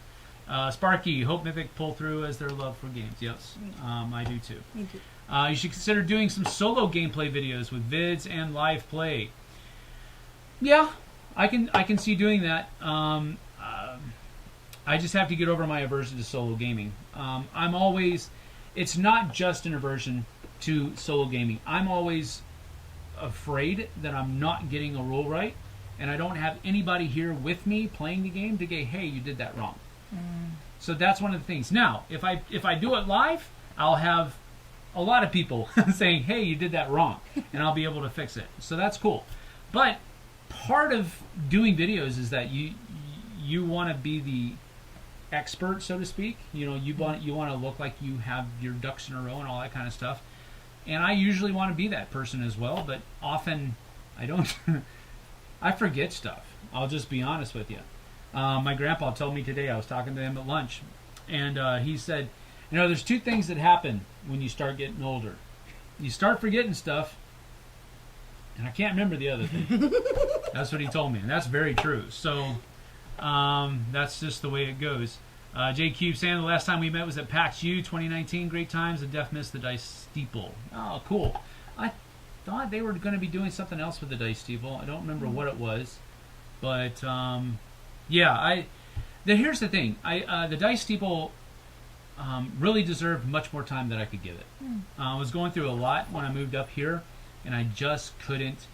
Sparky, hope Mythic pull through as their love for games. Yes, I do too. Me too. You should consider doing some solo gameplay videos with vids and live play. Yeah, I can see doing that. I just have to get over my aversion to solo gaming. It's not just an aversion to solo gaming. I'm always afraid that I'm not getting a rule right, and I don't have anybody here with me playing the game to go, hey, you did that wrong. So that's one of the things. Now, if I do it live, I'll have a lot of people saying, hey, you did that wrong, and I'll be able to fix it. So that's cool. But part of doing videos is that you want to be the expert, so to speak. You want to look like you have your ducks in a row and all that kind of stuff. And I usually want to be that person as well, but often I don't. I forget stuff. I'll just be honest with you. My grandpa told me today, I was talking to him at lunch, and he said, there's two things that happen when you start getting older. You start forgetting stuff, and I can't remember the other thing. That's what he told me, and that's very true. So that's just the way it goes. JQ saying the last time we met was at PAX U 2019. Great times. The Deaf missed the Dice Steeple. Oh, cool. I thought they were going to be doing something else with the Dice Steeple. I don't remember what it was. But, here's the thing. The Dice Steeple really deserved much more time than I could give it. I was going through a lot when I moved up here, and I just couldn't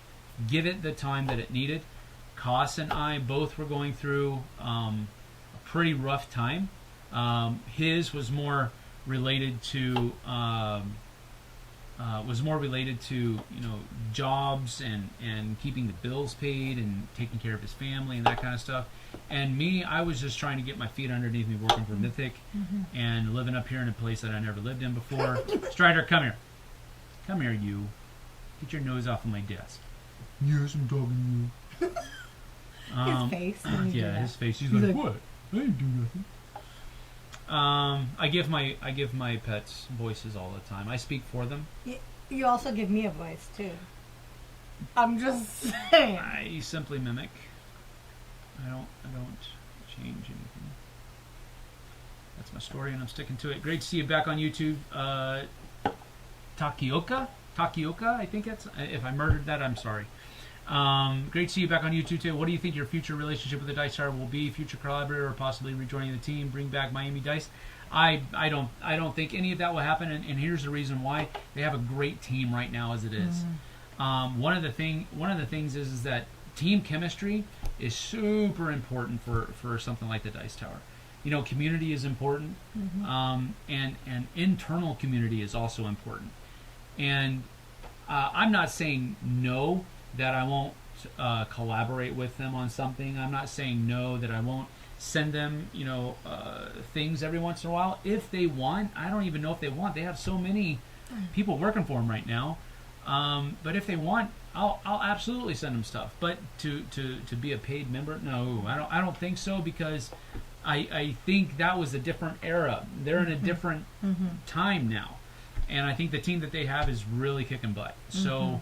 give it the time that it needed. Koss and I both were going through a pretty rough time. His was more related to jobs and keeping the bills paid and taking care of his family and that kind of stuff. And me, I was just trying to get my feet underneath me, working for Mythic and living up here in a place that I never lived in before. Strider, come here. Come here, you. Get your nose off of my desk. Yes, I'm talking to you. His face. His face. He's like, what? I didn't do nothing. I give my pets voices all the time. I speak for them. You also give me a voice too. I'm just saying. I simply mimic. I don't change anything. That's my story, and I'm sticking to it. Great to see you back on YouTube. Takioka, I think it's. If I murdered that, I'm sorry. Great to see you back on YouTube too. What do you think your future relationship with the Dice Tower will be? Future collaborator or possibly rejoining the team? Bring back Miami Dice? I don't think any of that will happen. And here's the reason why. They have a great team right now as it is. One of the things is that team chemistry is super important for something like the Dice Tower. Community is important, and internal community is also important. And I'm not saying no that I won't collaborate with them on something. I'm not saying no that I won't send them, things every once in a while. If they want, I don't even know if they want. They have so many people working for them right now. But if they want, I'll absolutely send them stuff. But to be a paid member, no, I don't think so, because I think that was a different era. They're in a different time now, and I think the team that they have is really kicking butt. So.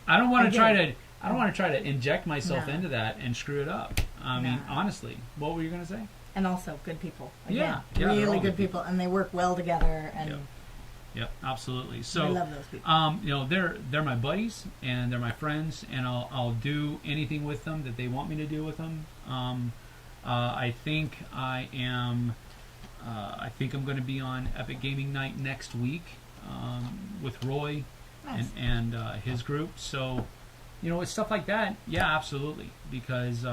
I don't want to try to inject myself into that and screw it up. I mean, honestly, what were you going to say? And also good people. Again, really good people, and they work well together. And Yep, absolutely. So I love those people. They're my buddies and they're my friends, and I'll do anything with them that they want me to do with them. I think I'm going to be on Epic Gaming Night next week with Roy. Nice. And his group. So, it's stuff like that. Yeah, absolutely, because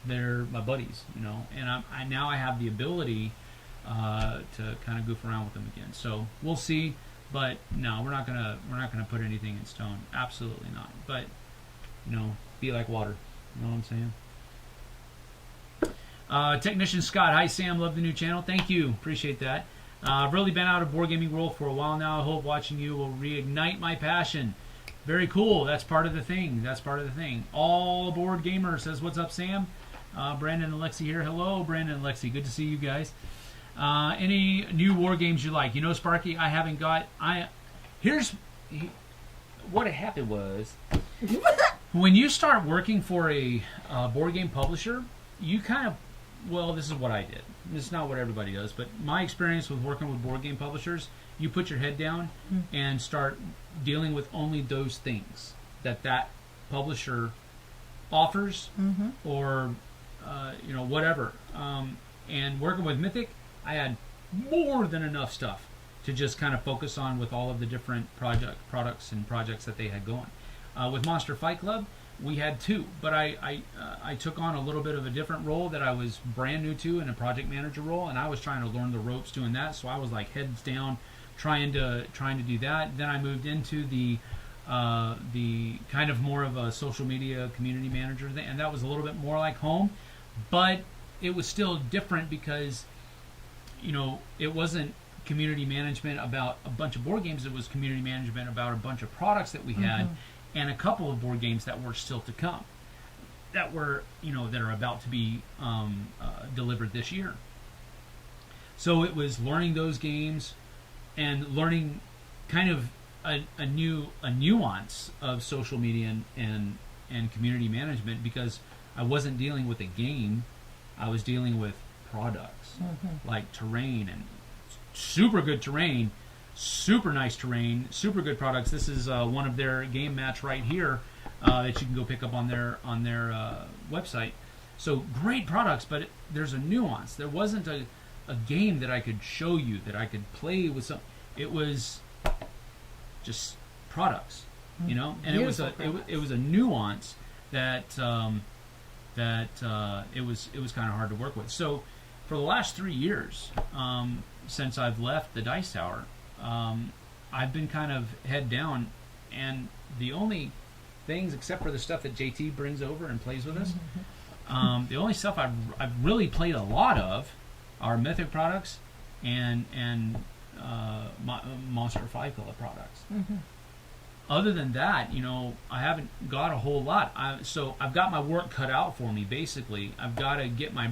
they're my buddies. And I now have the ability to kind of goof around with them again. So we'll see. But no, we're not gonna put anything in stone. Absolutely not. But be like water. You know what I'm saying? Technician Scott, hi Sam, love the new channel. Thank you, appreciate that. I've really been out of board gaming world for a while now. I hope watching you will reignite my passion. Very cool. That's part of the thing. All board gamers says, what's up, Sam? Brandon and Lexi here. Hello, Brandon and Lexi. Good to see you guys. Any new war games you like? Sparky, I haven't got. Here's what happened was. When you start working for a board game publisher, you kind of, well, this is what I did. This is not what everybody does, but my experience with working with board game publishers, you put your head down and start dealing with only those things that publisher offers or whatever. And working with Mythic, I had more than enough stuff to just kind of focus on with all of the different products and projects that they had going. With Monster Fight Club, we had 2, but I took on a little bit of a different role that I was brand new to in a project manager role, and I was trying to learn the ropes doing that. So I was like heads down, trying to do that. Then I moved into the kind of more of a social media community manager thing, and that was a little bit more like home, but it was still different because it wasn't community management about a bunch of board games. It was community management about a bunch of products that we had. And a couple of board games that were still to come, that were that are about to be delivered this year. So it was learning those games and learning kind of a nuance of social media and community management, because I wasn't dealing with a game, I was dealing with products like terrain, and super good terrain. Super nice terrain, super good products. This is one of their game mats right here that you can go pick up on their website. So great products, but there's a nuance. There wasn't a game that I could show you that I could play with some. It was just products, and it was a nuance that it was kind of hard to work with. So for the last 3 years, since I've left the Dice Tower, I've been kind of head down, and the only things, except for the stuff that JT brings over and plays with us, the only stuff I've really played a lot of are Mythic products and Monster Fight Club products. Other than that, I haven't got a whole lot. So I've got my work cut out for me. Basically, I've got to get my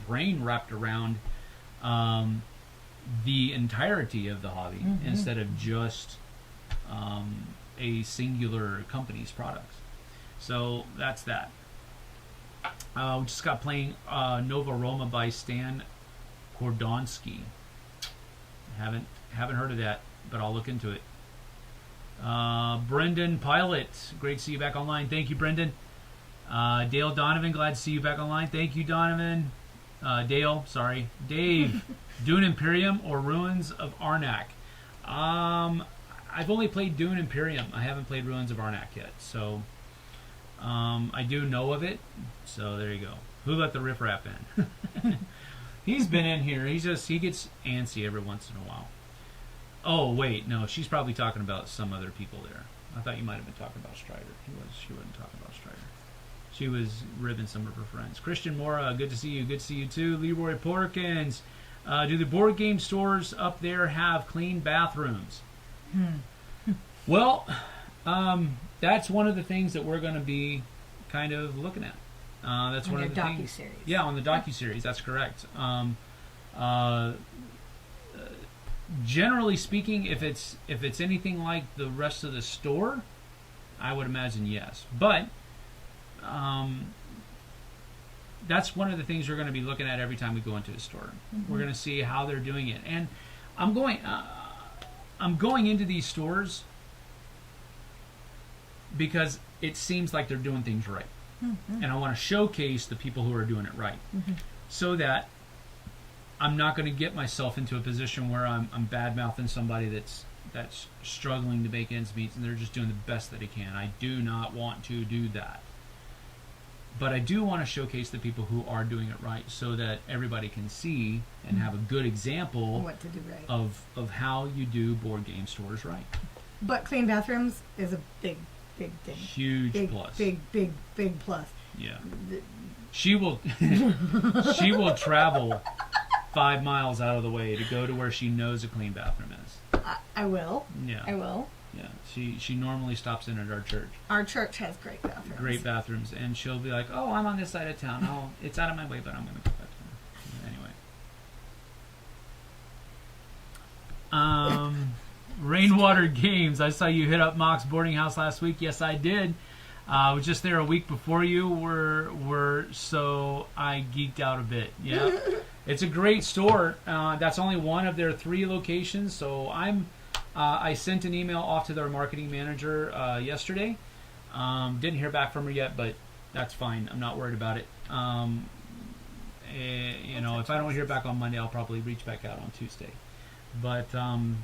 brain wrapped around the entirety of the hobby instead of just a singular company's products. So that's that. We just got playing Nova Roma by Stan Kordonsky. Haven't heard of that, but I'll look into it. Brendan Pilot, great to see you back online. Thank you, Brendan. Dale Donovan, glad to see you back online. Thank you, Donovan. Dave, Dune Imperium or Ruins of Arnak? I've only played Dune Imperium. I haven't played Ruins of Arnak yet, so I do know of it. So there you go. Who let the riffraff in? He's been in here. He gets antsy every once in a while. Oh wait, no, she's probably talking about some other people there. I thought you might have been talking about Strider. She wasn't talking about Strider. She was ribbing some of her friends. Christian Mora, good to see you. Good to see you too. Leroy Porkins. Do the board game stores up there have clean bathrooms? Well, that's one of the things that we're going to be kind of looking at. That's on one of the docu-series. things. Yeah, on the docu-series. That's correct. Generally speaking, if it's anything like the rest of the store, I would imagine yes. But that's one of the things we're going to be looking at every time we go into a store. We're going to see how they're doing it, and I'm going into these stores because it seems like they're doing things right, and I want to showcase the people who are doing it right, so that I'm not going to get myself into a position where I'm bad-mouthing somebody that's struggling to make ends meet and they're just doing the best that they can. I do not want to do that. But I do want to showcase the people who are doing it right so that everybody can see and have a good example what to do right. of how you do board game stores right. But clean bathrooms is a big thing. Huge plus. Big plus. Yeah. She will travel 5 miles out of the way to go to where she knows a clean bathroom is. I will. Yeah. I will. Yeah. She normally stops in at our church. Our church has great bathrooms. Great bathrooms. And she'll be like, oh, I'm on this side of town. Oh, it's out of my way, but I'm going to go back to Anyway. Rainwater Games. I saw you hit up Mock's boarding house last week. Yes, I did. I was just there a week before you were, so I geeked out a bit. Yeah, it's a great store. That's only one of their 3 locations. So I sent an email off to their marketing manager yesterday. Didn't hear back from her yet, but that's fine. I'm not worried about it. If I don't hear back on Monday, I'll probably reach back out on Tuesday. But I'm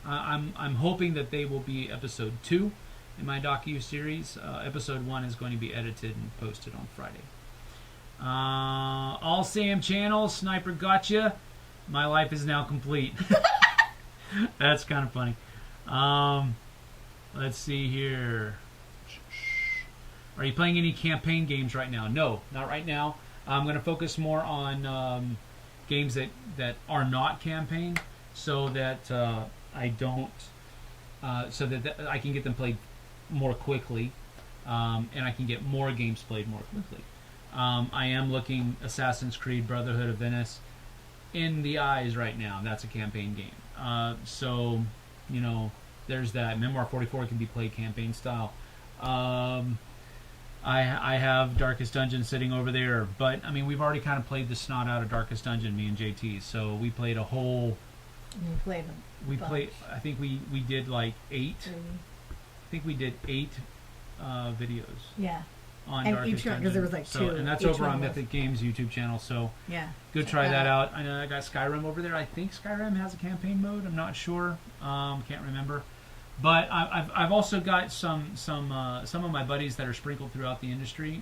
hoping that they will be episode 2 in my docu-series. Episode 1 is going to be edited and posted on Friday. All Sam channel, Sniper Gotcha. My life is now complete. That's kind of funny. Let's see here. Are you playing any campaign games right now? No, not right now. I'm going to focus more on games that are not campaign, so that I don't, so that I can get them played more quickly, and I can get more games played more quickly. I am looking Assassin's Creed Brotherhood of Venice in the eyes right now. That's a campaign game. So, there's that. Memoir 44 can be played campaign style. I have Darkest Dungeon sitting over there, but I mean we've already kind of played the snot out of Darkest Dungeon, me and JT. So we played a whole. You played them. We played. I think we did like 8. I think we did 8 videos. Yeah. On and Darkest each one, Dungeon. because there was like 2. And that's each over on was. Mythic Games YouTube channel. So yeah, go try that out. I know I got Skyrim over there. I think Skyrim has a campaign mode. I'm not sure. Can't remember. But I've also got some of my buddies that are sprinkled throughout the industry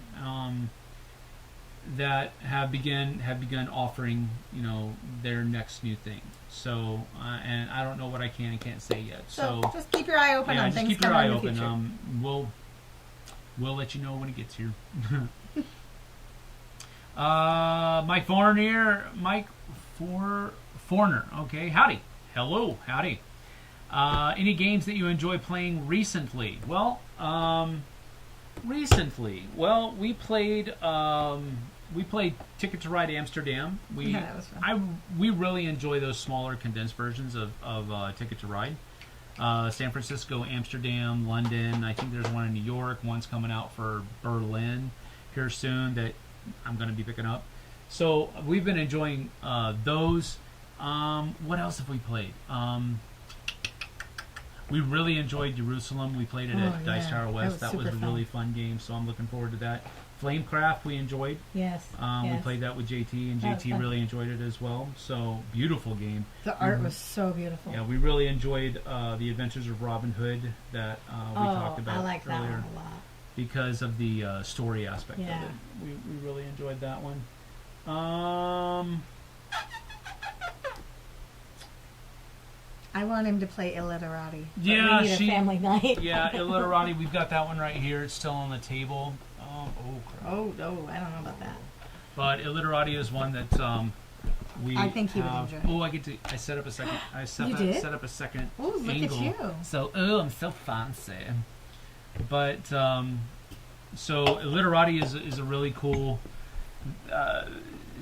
that have begun offering their next new thing. So and I don't know what I can and can't say yet. So just keep your eye open on things coming in the future. We'll let you know when it gets here. Mike Forner. Okay, howdy. Hello, howdy. Any games that you enjoy playing recently? Well, we played Ticket to Ride Amsterdam. That was fun. We really enjoy those smaller condensed versions of Ticket to Ride. San Francisco, Amsterdam, London. I think there's one in New York. One's coming out for Berlin here soon that I'm going to be picking up. So we've been enjoying those. What else have we played? We really enjoyed Jerusalem. We played it at Dice Tower West. That was a really fun game, so I'm looking forward to that. Flamecraft we enjoyed. Yes. We played that with JT, and JT really enjoyed it as well. So, beautiful game. The art was so beautiful. Yeah, we really enjoyed The Adventures of Robin Hood that we talked about I like that earlier. one a lot. Because of the story aspect of it. We really enjoyed that one. I want him to play Illiterati. Yeah, we need a family night. Yeah, Illiterati. We've got that one right here. It's still on the table. Oh, crap. Oh, no, I don't know about that. But Illiterati is one that I think he would enjoy. Oh, I set up a second. Set up a second Oh, look angle. at you. So, I'm so fancy. But so Illiterati is a really cool.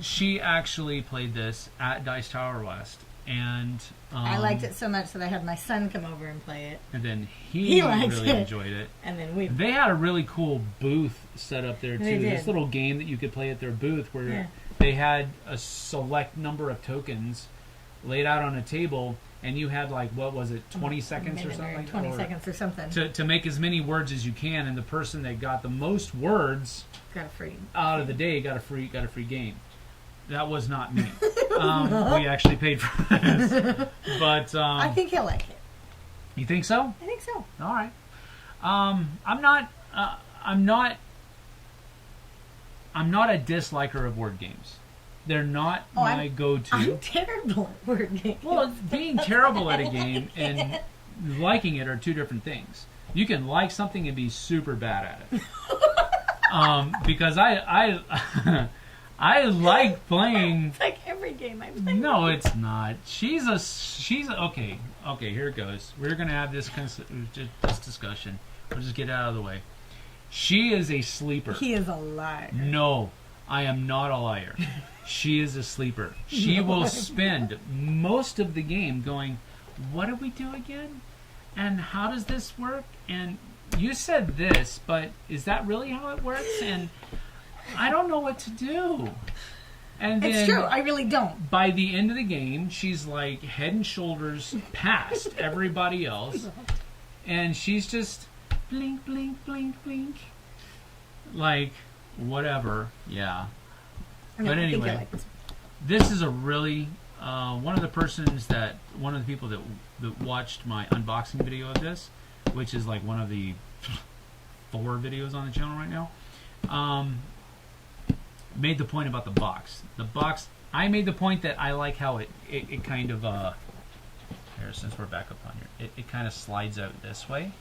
She actually played this at Dice Tower West. And I liked it so much that I had my son come over and play it. And then he really enjoyed it. And then they had a really cool booth set up there too. They did. This little game that you could play at their booth where they had a select number of tokens laid out on a table, and you had 20 seconds or something? 20 seconds or something. To make as many words as you can, and the person that got the most words got a free out of the day got a free game. That was not me. We actually paid for this, but I think he'll like it. You think so? I think so. All right. I'm not a disliker of word games. They're not my go-to. I'm terrible at word games. Well, being terrible at a game and liking it are two different things. You can like something and be super bad at it. Because I like playing. It's like every game I play. No, it's not. She's okay. Okay, here it goes. We're gonna have this discussion. We'll just get it out of the way. She is a sleeper. He is a liar. No, I am not a liar. She is a sleeper. She will spend most of the game going, "What do we do again?" and how does this work? And you said this, but is that really how it works? And I don't know what to do. And then, it's true. I really don't. by the end of the game, she's like head and shoulders past everybody else. And she's just blink, blink, blink, blink. Like, whatever. Yeah. But anyway, this is a really... one of the people that watched my unboxing video of this, which is like one of the 4 videos on the channel right now, made the point about the box. The box, I made the point that I like how it kind of, here, since we're back up on here, it kind of slides out this way,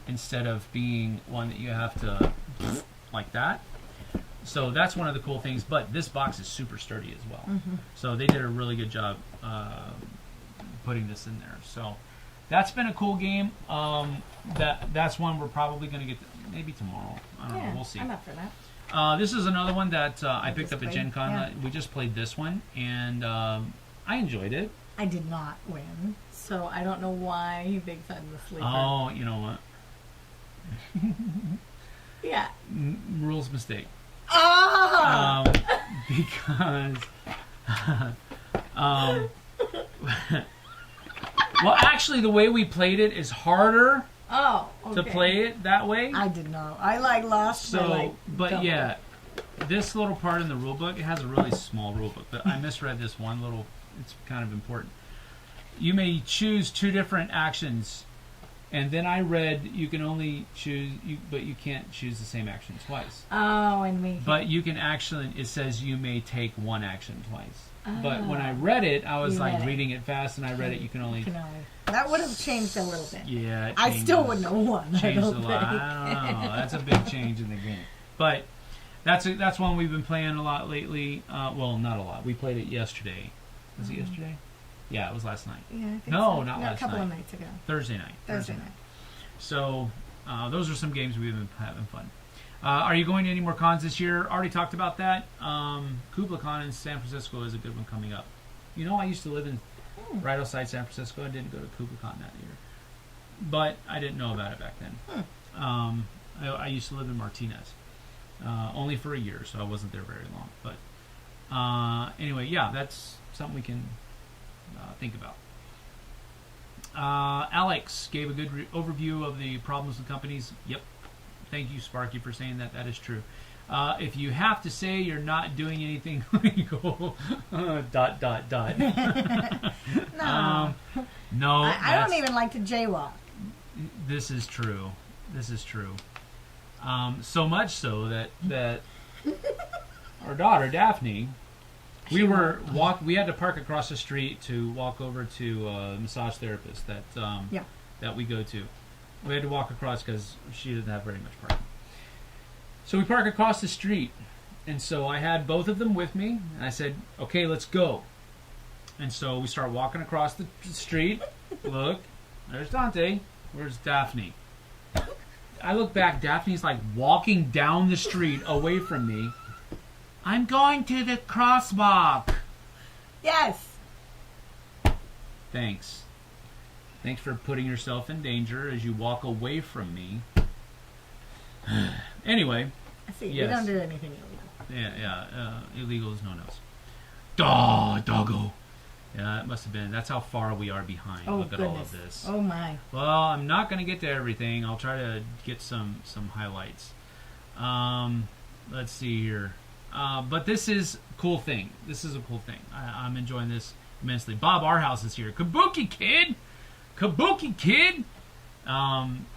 instead of being one that you have to, like that. So that's one of the cool things, but this box is super sturdy as well. Mm-hmm. So they did a really good job putting this in there. So that's been a cool game. That's one we're probably going to get maybe tomorrow. I don't know. We'll see. I'm up for that. This is another one that I picked up at Gen Con. Yeah. We just played this one, and I enjoyed it. I did not win, so I don't know why he thinks I'm the sleeper. Oh, you know what? Yeah. Rules mistake. Oh! Because... well, actually, the way we played it is harder to play it that way. I didn't know. I lost. So, but yeah, this little part in the rule book, it has a really small rule book, but I misread this one little. It's kind of important. You may choose 2 different actions, and then I read you can only choose, but you can't choose the same action twice. Oh, and me. But you can actually. It says you may take 1 action twice. But when I read it, I was like reading it fast, and I read it. You can only. That would have changed a little bit. Yeah, I still wouldn't have won. Changed a lot. I don't know. That's a big change in the game. But that's one we've been playing a lot lately. Well, not a lot. We played it yesterday. Was it yesterday? Yeah, it was last night. Yeah, I think no, so. not last night. A couple of nights ago. Thursday night. Thursday night. So those are some games we've been having fun. Are you going to any more cons this year? Already talked about that. Kubla Con in San Francisco is a good one coming up. You know, I used to live in right outside San Francisco. I didn't go to Kubla Con that year, but I didn't know about it back then. I used to live in Martinez, only for a year, so I wasn't there very long. But anyway, yeah, that's something we can think about. Alex gave a good overview of the problems with companies. Yep. Thank you, Sparky, for saying that. That is true. If you have to say you're not doing anything legal, ... No. No. I don't even like to jaywalk. This is true. This is true. So much so that our daughter, Daphne, we had to park across the street to walk over to a massage therapist that we go to. We had to walk across because she didn't have very much parking. So we park across the street. And so I had both of them with me. And I said, okay, let's go. And so we start walking across the street. Look, there's Dante. Where's Daphne? I look back. Daphne's like walking down the street away from me. I'm going to the crosswalk. Yes. Thanks. Thanks for putting yourself in danger as you walk away from me. Anyway. I see. Yes. We don't do anything illegal. Yeah. Illegal is no-nos. Doggo. Yeah, it must have been. That's how far we are behind. Oh, Look at goodness. all of this. Oh, my. Well, I'm not going to get to everything. I'll try to get some highlights. Let's see here. But this is a cool thing. This is a cool thing. I'm enjoying this immensely. Bob Arhouse is here. Kabuki Kid! Kabuki Kid!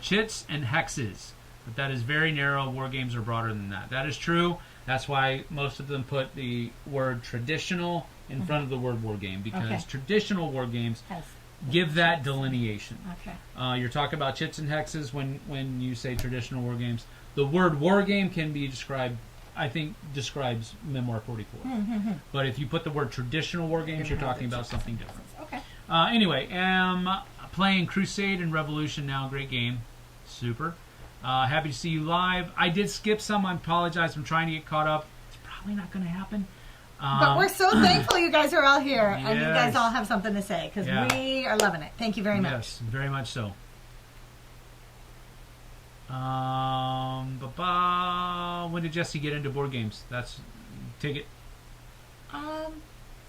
Chits and hexes. But that is very narrow. War games are broader than that. That is true. That's why most of them put the word traditional in front of the word war game, because traditional war games give that delineation. Okay. You're talking about chits and hexes when you say traditional war games. The word war game can be described, I think, describes Memoir 44. But if you put the word traditional war games, you're talking about something different. Okay. Anyway, I'm playing Crusade and Revolution now. Great game. Super. Happy to see you live. I did skip some. I apologize. I'm trying to get caught up. It's probably not going to happen. But we're so thankful you guys are all here, and you guys Yes. all have something to say, because we are loving it. Thank you very much. Yes, very much so. When did Jesse get into board games? Take it.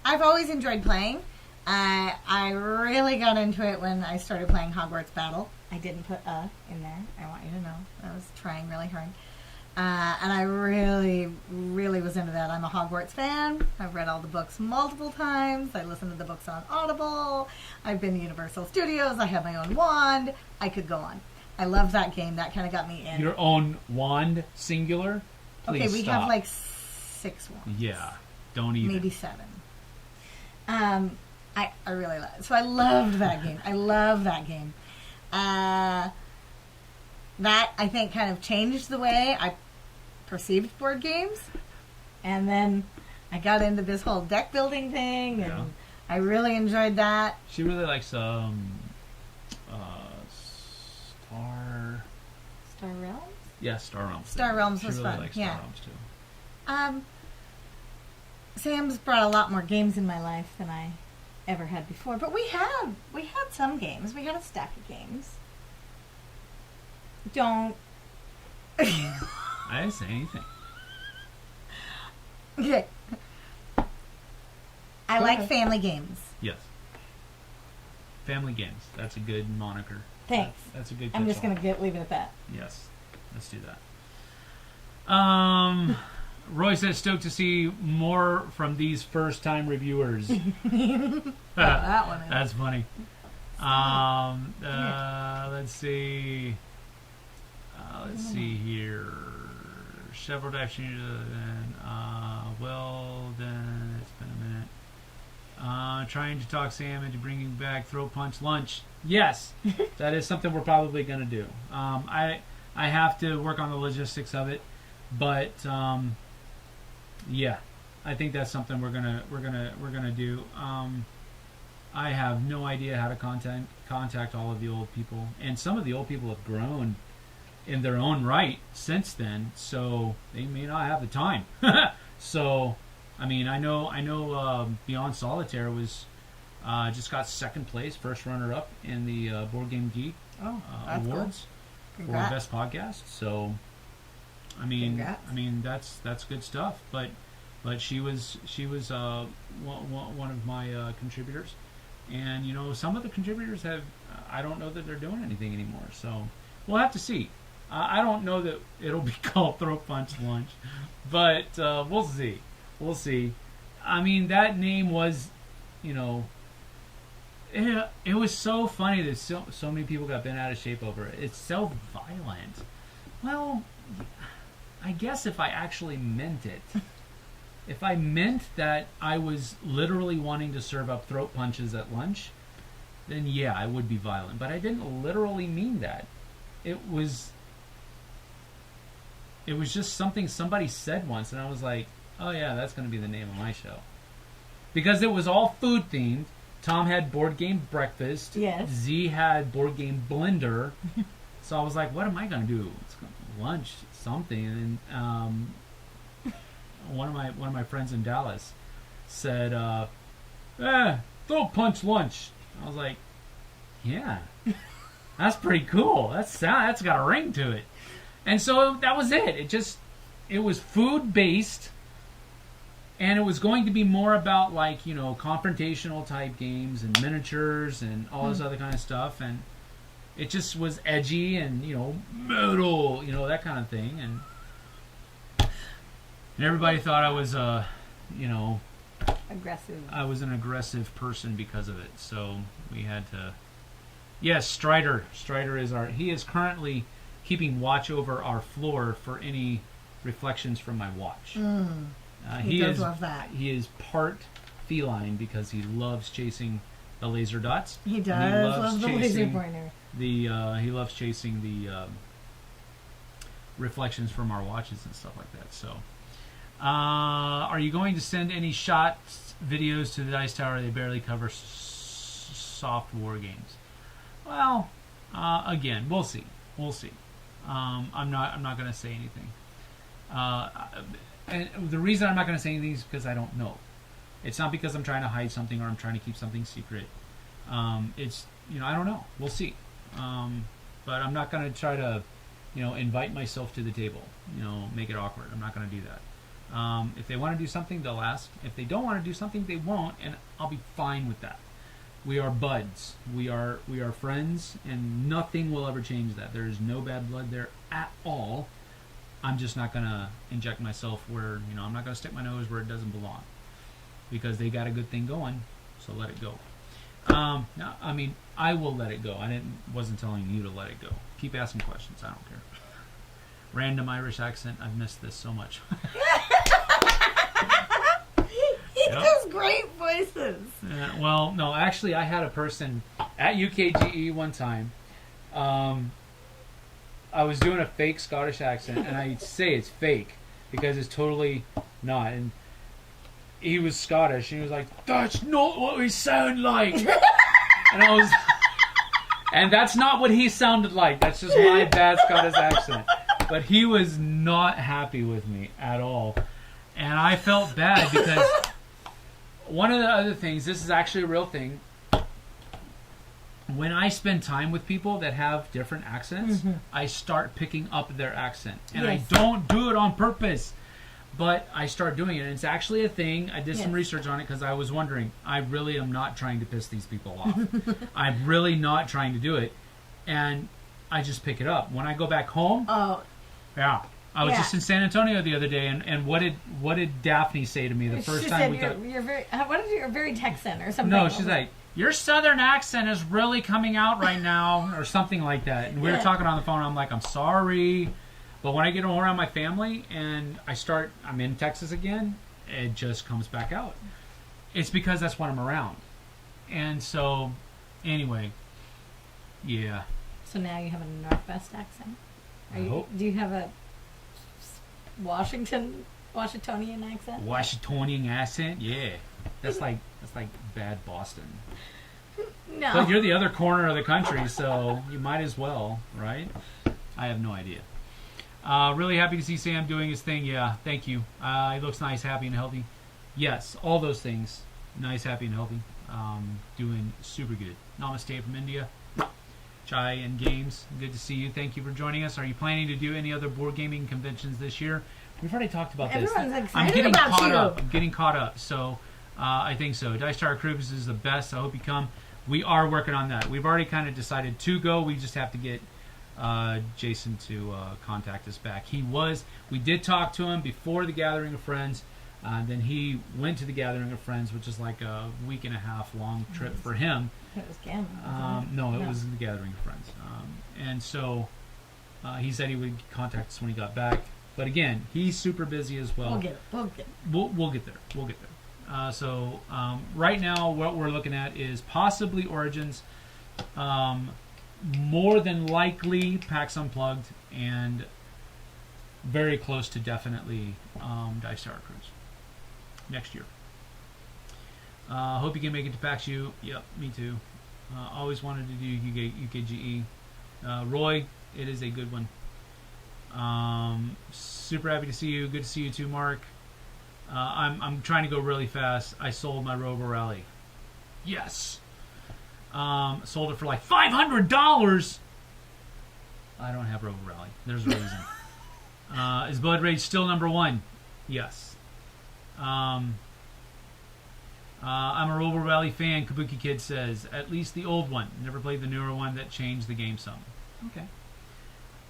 I've always enjoyed playing. I really got into it when I started playing Hogwarts Battle. I didn't put in there. I want you to know. I was trying really hard. And I really, really was into that. I'm a Hogwarts fan. I've read all the books multiple times. I listen to the books on Audible. I've been to Universal Studios. I have my own wand. I could go on. I love that game. That kind of got me in. Your own wand, singular? Please okay, we stop. have like 6 wands. Yeah, don't even. Maybe 7. I really love it. So I loved that game. I love that game. That, I think, kind of changed the way I perceived board games. And then I got into this whole deck building thing, and I really enjoyed that. She really likes Star Realms? Yeah, Star Realms. Star Realms she was really fun. Likes Yeah. Star Realms too. Sam's brought a lot more games in my life than I ever had before. But we had some games. We had a stack of games. Don't. I didn't say anything. Okay. I Go like ahead. family games. Yes. Family games. That's a good moniker. Thanks. That's a good. I'm just catch-all. going to leave it at that. Yes. Let's do that. Roy says stoked to see more from these first-time reviewers. That one is. That's funny. Let's see. Let's see here. Several dive and well, then it's been a minute. Trying to talk Sam into bringing back throat punch lunch. Yes, that is something we're probably going to do. I have to work on the logistics of it, but yeah, I think that's something we're gonna do. I have no idea how to contact all of the old people, and some of the old people have grown in their own right since then, so they may not have the time. So, I mean, I know Beyond Solitaire was just got second place, first runner up in the Board Game Geek that's awards cool. for Congrats. best podcast. So, I mean, Congrats. that's good stuff. But she was one of my contributors, and you know, some of the contributors have I don't know that they're doing anything anymore. So we'll have to see. I don't know that it'll be called Throat Punch Lunch, but we'll see. We'll see. I mean, that name was, you know, it was so funny that so many people got bent out of shape over it. It's so violent. Well, I guess if I actually meant it, if I meant that I was literally wanting to serve up throat punches at lunch, then yeah, I would be violent. But I didn't literally mean that. It was just something somebody said once, and I was like, oh yeah, that's going to be the name of my show. Because it was all food themed. Tom had board game breakfast. Yes. Z had board game blender. So I was like, what am I going to do? It's lunch, something. And one of my friends in Dallas said, throat punch lunch. I was like, yeah, that's pretty cool. That's got a ring to it. And so that was it. It was food based, and it was going to be more about, like, you know, confrontational type games and miniatures and all this other kind of stuff. And it just was edgy and, you know, metal, you know, that kind of thing. And everybody thought I was you know, Aggressive. I was an aggressive person because of it. So we had to. Yes, Strider. Strider is he is currently keeping watch over our floor for any reflections from my watch. He does love that. He is part feline because he loves chasing the laser dots. He And does love the laser pointer. He loves chasing the reflections from our watches and stuff like that. So, are you going to send any shots videos to the Dice Tower? They barely cover soft war games. Well, again, we'll see. We'll see. I'm not going to say anything. and the reason I'm not going to say anything is because I don't know. It's not because I'm trying to hide something or I'm trying to keep something secret. It's, I don't know. We'll see. But I'm not going to try to, invite myself to the table, make it awkward. I'm not going to do that. If they want to do something, they'll ask. If they don't want to do something, they won't, and I'll be fine with that. We are buds. We are friends, and nothing will ever change that. There is no bad blood there at all. I'm just not going to inject myself where, I'm not going to stick my nose where it doesn't belong. Because they got a good thing going, so let it go. I will let it go. Wasn't telling you to let it go. Keep asking questions. I don't care. Random Irish accent. I've missed this so much. He does great voices. Well, no, actually, I had a person at UKGE one time. I was doing a fake Scottish accent, and I say it's fake because it's totally not. And he was Scottish, and he was like, "That's not what we sound like." And that's not what he sounded like. That's just my bad Scottish accent. But he was not happy with me at all, and I felt bad because one of the other things, this is actually a real thing. When I spend time with people that have different accents, I start picking up their accent. And I don't do it on purpose, but I start doing it. And it's actually a thing. I did some research on it because I was wondering, I really am not trying to piss these people off. I'm really not trying to do it. And I just pick it up. When I go back home, I was just in San Antonio the other day, and what did Daphne say to me the first time we got... You're very Texan or something. No, she's like, your southern accent is really coming out right now, or something like that. And we were talking on the phone, and I'm like, I'm sorry. But when I get around my family and I'm in Texas again, it just comes back out. It's because that's what I'm around. And so, anyway, yeah. So now you have a Northwest accent? Do you have a Washingtonian accent? Washingtonian accent? Yeah. That's like bad Boston. No. But you're the other corner of the country, so you might as well, right? I have no idea. Really happy to see Sam doing his thing. Yeah, thank you. He looks nice, happy, and healthy. Yes, all those things. Nice, happy, and healthy. Doing super good. Namaste from India. Chai and Games, good to see you. Thank you for joining us. Are you planning to do any other board gaming conventions this year? We've already talked about this. Everyone's excited I'm getting about caught you. up. I'm getting caught up. So I think so. Dice Tower Cruise is the best. I hope you come. We are working on that. We've already kind of decided to go. We just have to get Jason to contact us back. We did talk to him before the Gathering of Friends. Then he went to the Gathering of Friends, which is like a week and a half long trip for him. It was Gammon. No, it was the Gathering of Friends. And so he said he would contact us when he got back. But again, he's super busy as well. We'll get it. We'll get there. We'll get there. So right now, what we're looking at is possibly Origins, more than likely PAX Unplugged, and very close to definitely Dice Tower Cruise next year. Hope you can make it to PAX U. Yep, me too. Always wanted to do UKGE. Roy, it is a good one. Super happy to see you. Good to see you too, Mark. I'm trying to go really fast. I sold my Robo Rally. Yes. Sold it for like $500. I don't have Robo Rally. There's a reason. Is Blood Rage still number one? Yes. I'm a Robo Rally fan, Kabuki Kid says. At least the old one. Never played the newer one that changed the game some. Okay.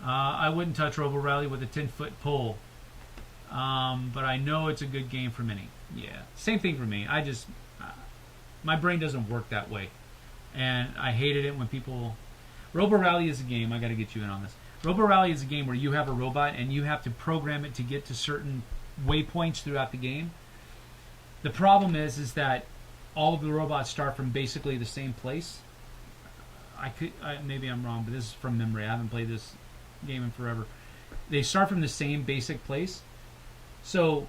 I wouldn't touch Robo Rally with a 10-foot pole. But I know it's a good game for many. Yeah. Same thing for me. My brain doesn't work that way. And I hated it when people... Robo Rally is a game, I gotta get you in on this. Robo Rally is a game where you have a robot and you have to program it to get to certain waypoints throughout the game. The problem is that all of the robots start from basically the same place. Maybe I'm wrong, but this is from memory. I haven't played this game in forever. They start from the same basic place. So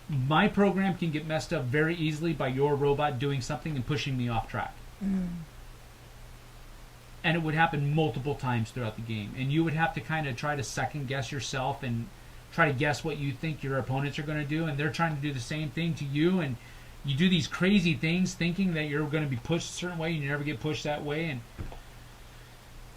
my program can get messed up very easily by your robot doing something and pushing me off track. And it would happen multiple times throughout the game. And you would have to kind of try to second guess yourself and try to guess what you think your opponents are going to do, and they're trying to do the same thing to you, and you do these crazy things thinking that you're going to be pushed a certain way, and you never get pushed that way. And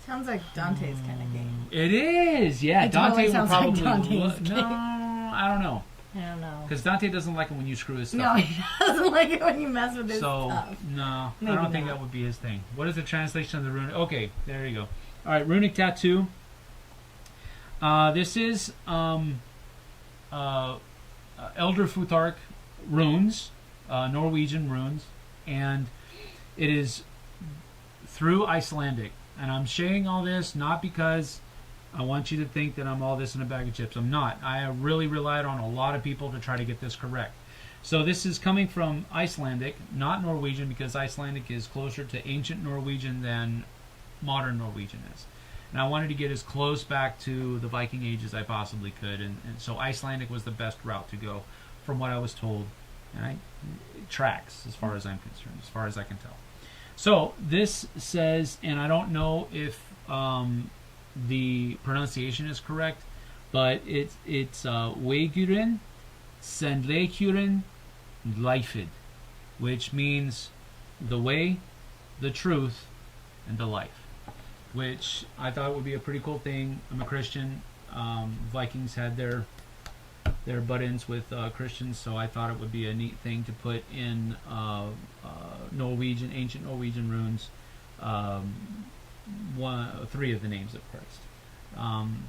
sounds like Dante's kind of game. it is, yeah. It Dante totally will sounds like probably Dante's game. no, I don't know, I don't know. because Dante doesn't like it when you screw his No, stuff. he doesn't like it when you mess with his stuff. No, Maybe I don't think not. that would be his thing. What is the translation of the runic? Okay, there you go. All right, runic tattoo. This is Elder Futhark runes, Norwegian runes, and it is through Icelandic. And I'm sharing all this not because I want you to think that I'm all this in a bag of chips. I'm not. I really relied on a lot of people to try to get this correct. So this is coming from Icelandic, not Norwegian, because Icelandic is closer to ancient Norwegian than modern Norwegian is. And I wanted to get as close back to the Viking Age as I possibly could. And so Icelandic was the best route to go from what I was told. And it tracks as far as I'm concerned, as far as I can tell. So this says, and I don't know if the pronunciation is correct, but it's Weigurin, Sandleikurinn, Leifid, which means the way, the truth, and the life. Which I thought would be a pretty cool thing. I'm a Christian. Vikings had their butt-ins with Christians, so I thought it would be a neat thing to put in Norwegian, ancient Norwegian runes, 3 of the names of Christ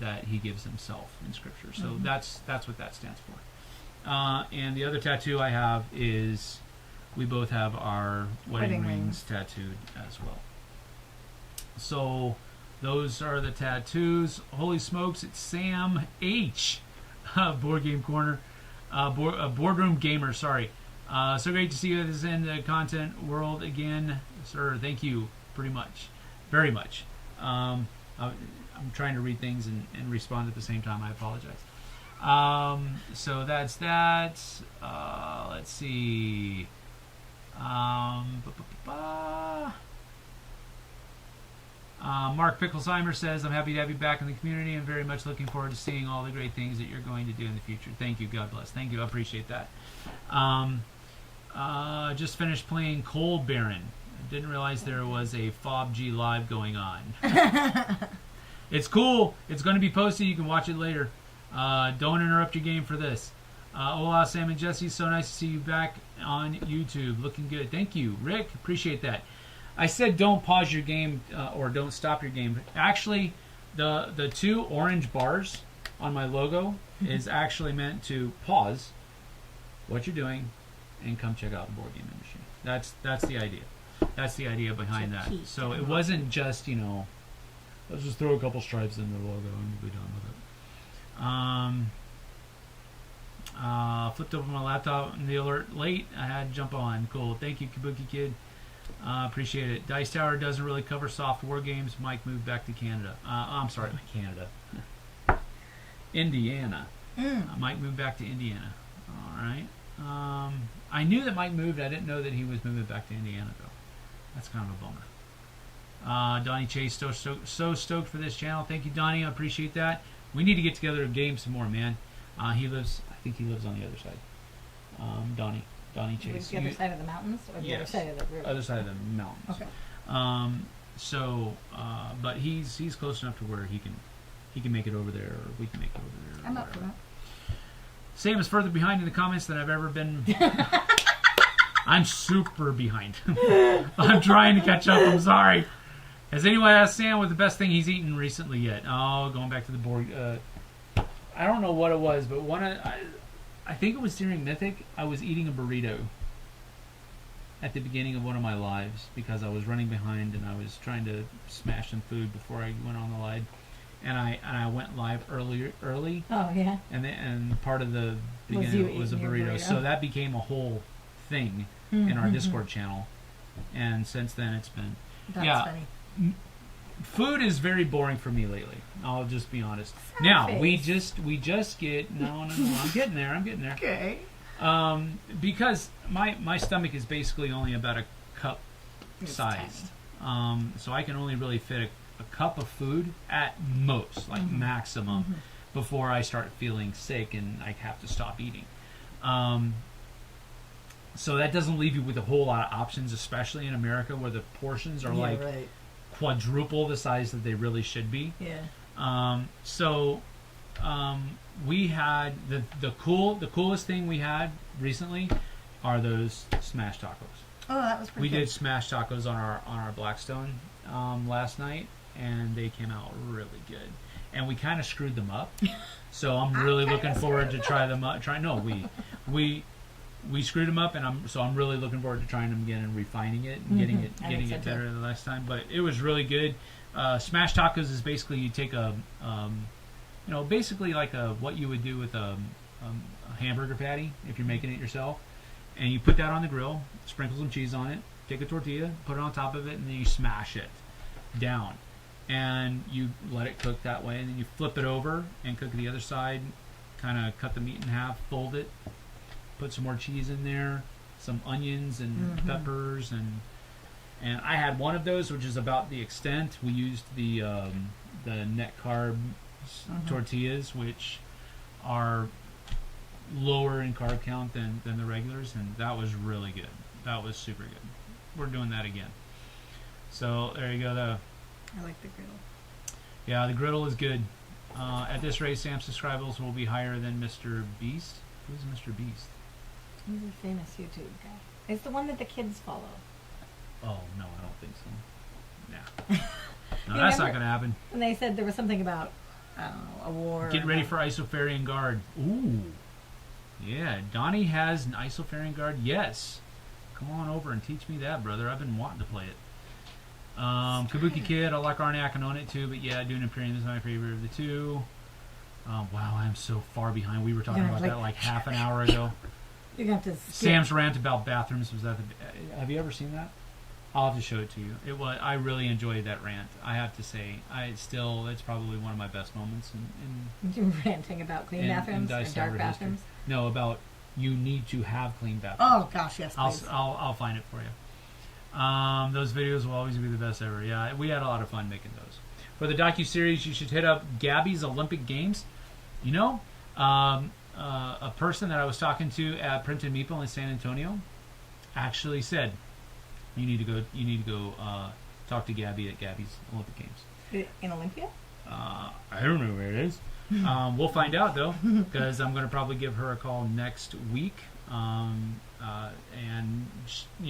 that he gives himself in Scripture. So that's what that stands for. And the other tattoo I have is, we both have our wedding rings tattooed as well. So those are the tattoos. Holy smokes, it's Sam H. Board Game Corner. Boardroom Gamer, sorry. So great to see you guys in the content world again. Sir, thank you pretty much. Very much. I'm trying to read things and respond at the same time. I apologize. So that's that. Let's see. Mark Picklesheimer says, I'm happy to have you back in the community and very much looking forward to seeing all the great things that you're going to do in the future. Thank you. God bless. Thank you. I appreciate that. Just finished playing Cold Baron. I didn't realize there was a FOBG live going on. It's cool. It's going to be posted. You can watch it later. Don't interrupt your game for this. Hola, Sam and Jesse. So nice to see you back on YouTube. Looking good. Thank you, Rick. Appreciate that. I said don't pause your game or don't stop your game. Actually, the 2 orange bars on my logo is actually meant to pause what you're doing and come check out the board game industry. That's the idea. That's the idea behind that. So it wasn't just, let's just throw a couple stripes in the logo and be done with it. Flipped over my laptop and the alert late. I had to jump on. Cool. Thank you, Kabuki Kid. Appreciate it. Dice Tower doesn't really cover soft war games. Mike moved back to Canada. I'm sorry, Canada. Indiana. Mike moved back to Indiana. All right. I knew that Mike moved. I didn't know that he was moving back to Indiana, though. That's kind of a bummer. Donnie Chase, so stoked for this channel. Thank you, Donnie. I appreciate that. We need to get together and game some more, man. I think he lives on the other side. Donnie Chase. The other side of the mountains, or the other side of the river? Other side of the mountains. Okay. But he's close enough to where he can make it over there, or we can make it over there. I'm up for that. Sam is further behind in the comments than I've ever been. I'm super behind. I'm trying to catch up. I'm sorry. Has anyone asked Sam what the best thing he's eaten recently yet? Oh, going back to the board. I don't know what it was, but I think it was during Mythic. I was eating a burrito at the beginning of one of my lives because I was running behind and I was trying to smash some food before I went on the live. And I went live early. Oh yeah. And part of the beginning was a burrito. So that became a whole thing in our Discord channel. And since then it's been funny. Food is very boring for me lately. I'll just be honest. Now we just get no. I'm getting there. Okay. Because my stomach is basically only about a cup sized. So I can only really fit a cup of food at most, like maximum. before I start feeling sick and I have to stop eating. So that doesn't leave you with a whole lot of options, especially in America where the portions are right. quadruple the size that they really should be. Yeah. We had the coolest thing we had recently are those smash tacos. Oh, that was pretty We good. did smash tacos on our Blackstone last night, and they came out really good. And we kind of screwed them up, so I'm really looking forward to try them up. We screwed them up, and I'm really looking forward to trying them again and refining it and getting it better the next time. But it was really good. Smash tacos is basically you take basically like what you would do with a hamburger patty if you're making it yourself, and you put that on the grill, sprinkle some cheese on it, take a tortilla, put it on top of it, and then you smash it down, and you let it cook that way, and then you flip it over and cook the other side, kind of cut the meat in half, fold it, put some more cheese in there, some onions and peppers, and I had one of those, which is about the extent. We used the net carb tortillas, which are lower in carb count than the regulars, and that was really good. That was super good. We're doing that again. So there you go. I like the griddle. Yeah, the griddle is good. At this rate, Sam's subscribers will be higher than Mr. Beast. Who's Mr. Beast? He's a famous YouTube guy. It's the one that the kids follow. Oh, no, I don't think so. Nah. No, that's not going to happen. And they said there was something about, I don't know, a war. Get ready for Isofarian Guard. Ooh. Yeah, Donnie has an Isofarian Guard. Yes. Come on over and teach me that, brother. I've been wanting to play it. Kabuki Kid, I like Arnak and own it too, but yeah, Dune Imperium is my favorite of the two. Wow, I'm so far behind. We were talking about that like half an hour ago. You're going to have to skip. Sam's rant about bathrooms was that. Have you ever seen that? I'll have to show it to you. I really enjoyed that rant. I have to say, it's probably one of my best moments You're ranting about clean bathrooms or dark bathrooms? No, about you need to have clean bathrooms. Oh gosh, yes, please. I'll find it for you. Those videos will always be the best ever. Yeah, we had a lot of fun making those. For the docu-series, you should hit up Gabby's Olympic Games. You know, a person that I was talking to at Printed Meeple in San Antonio actually said, "You need to go talk to Gabby at Gabby's Olympic Games." In Olympia? I don't know where it is. We'll find out though, because I'm going to probably give her a call next week. And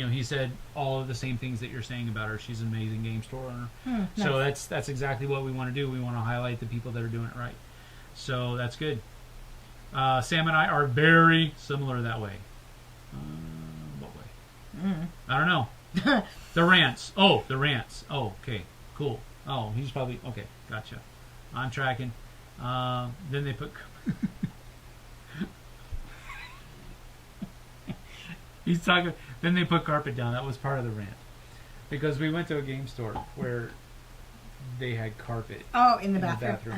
he said all of the same things that you're saying about her. She's an amazing game store owner. So nice. that's exactly what we want to do. We want to highlight the people that are doing it right. So that's good. Sam and I are very similar that way. What way? I don't know. The rants. Oh, the rants. Oh, okay, cool. Oh, he's probably okay. Gotcha. I'm tracking. Then they put. He's talking. Then they put carpet down. That was part of the rant, because we went to a game store where they had carpet. Oh, in the bathroom.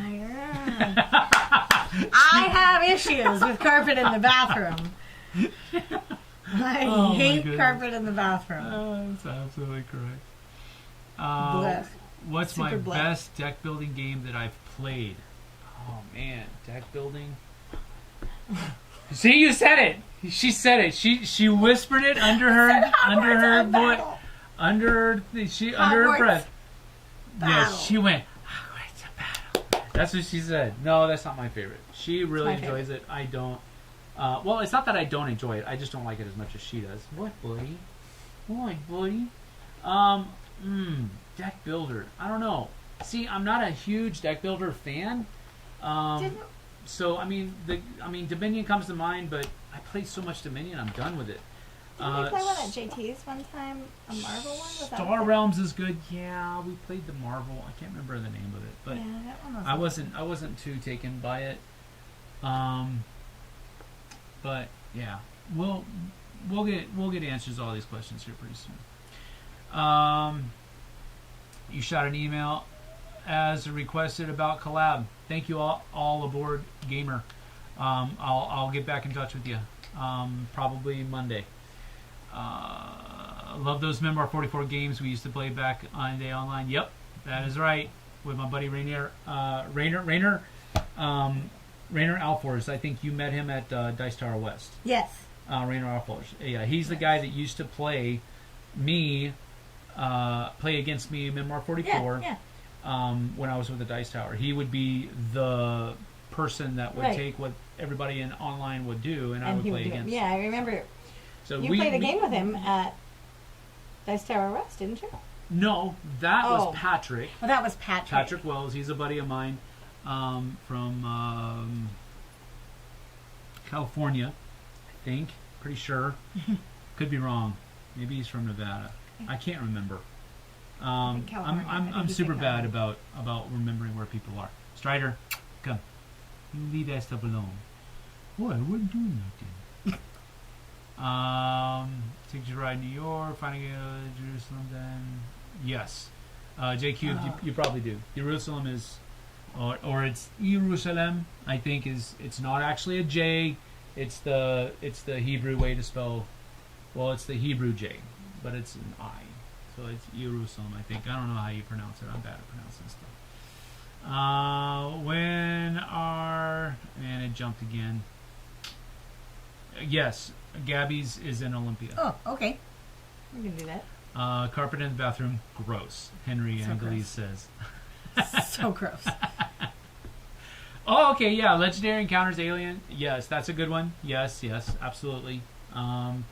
I have issues with carpet in the bathroom. I hate carpet in the bathroom. That's absolutely correct. What's Super my blessed. best deck building game that I've played? Oh man, deck building. See, you said it. She said it. She whispered it under her voice, under her breath. Yes, she went. Hogwarts a battle. That's what she said. No, that's not my favorite. She really enjoys it. I don't. Well, it's not that I don't enjoy it. I just don't like it as much as she does. What, buddy? What, buddy? Deck builder. I don't know. See, I'm not a huge deck builder fan. So I mean, Dominion comes to mind, but I played so much Dominion, I'm done with it. Didn't we play one at JT's one time? A Marvel one? Was that Star Realms is good. Yeah, we played the Marvel. I can't remember the name of it, but yeah, that one was I wasn't too taken by it. But yeah, we'll get answers to all these questions here pretty soon. You shot an email as requested about collab. Thank you all aboard gamer. I'll get back in touch with you probably Monday. Love those Memoir 44 games we used to play back on Day Online. Yep, that is right, with my buddy Rainier. Rainer, Rainer Alfors, I think you met him at Dice Tower West. Yes. Rainer Alfors. Yeah, he's the guy that used to play against me in Memoir 44 when I was with the Dice Tower. He would be the person that would take what everybody in online would do, and I would play against. Yeah, I remember. So you played a game with him at Dice Tower West, didn't you? No, that was Patrick. Well, that was Patrick. Patrick Wells. He's a buddy of mine from California, I think. Pretty sure. Could be wrong. Maybe he's from Nevada. I can't remember. I'm super bad about remembering where people are. Strider, come. You leave that stuff alone. Boy, I wasn't doing nothing. Take you to ride New York, finding Jerusalem then. Yes. JQ, you probably do. Jerusalem is, or it's Jerusalem, I think it's not actually a J. It's the Hebrew way to spell, well, it's the Hebrew J, but it's an I. So it's Jerusalem, I think. I don't know how you pronounce it. I'm bad at pronouncing stuff. Man, it jumped again. Yes, Gabby's is in Olympia. Oh, okay. We can do that. Carpet in the bathroom, gross. Henry So Angeles says. So gross. Oh, okay, yeah. Legendary Encounters Alien. Yes, that's a good one. Yes, absolutely. Man,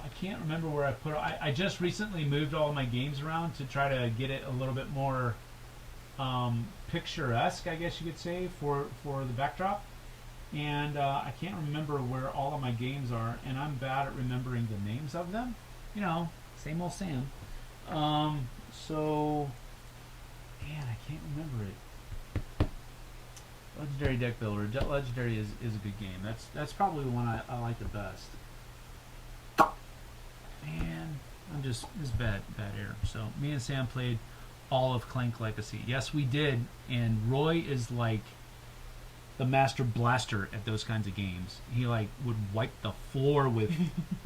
I can't remember where I put it. I just recently moved all of my games around to try to get it a little bit more picturesque, I guess you could say, for the backdrop. And I can't remember where all of my games are, and I'm bad at remembering the names of them. You know, same old Sam. So, man, I can't remember it. Legendary Deck Builder. Legendary is a good game. That's probably the one I like the best. Man, it's bad air. So me and Sam played all of Clank Legacy. Yes, we did. And Roy is like the master blaster at those kinds of games. He like would wipe the floor with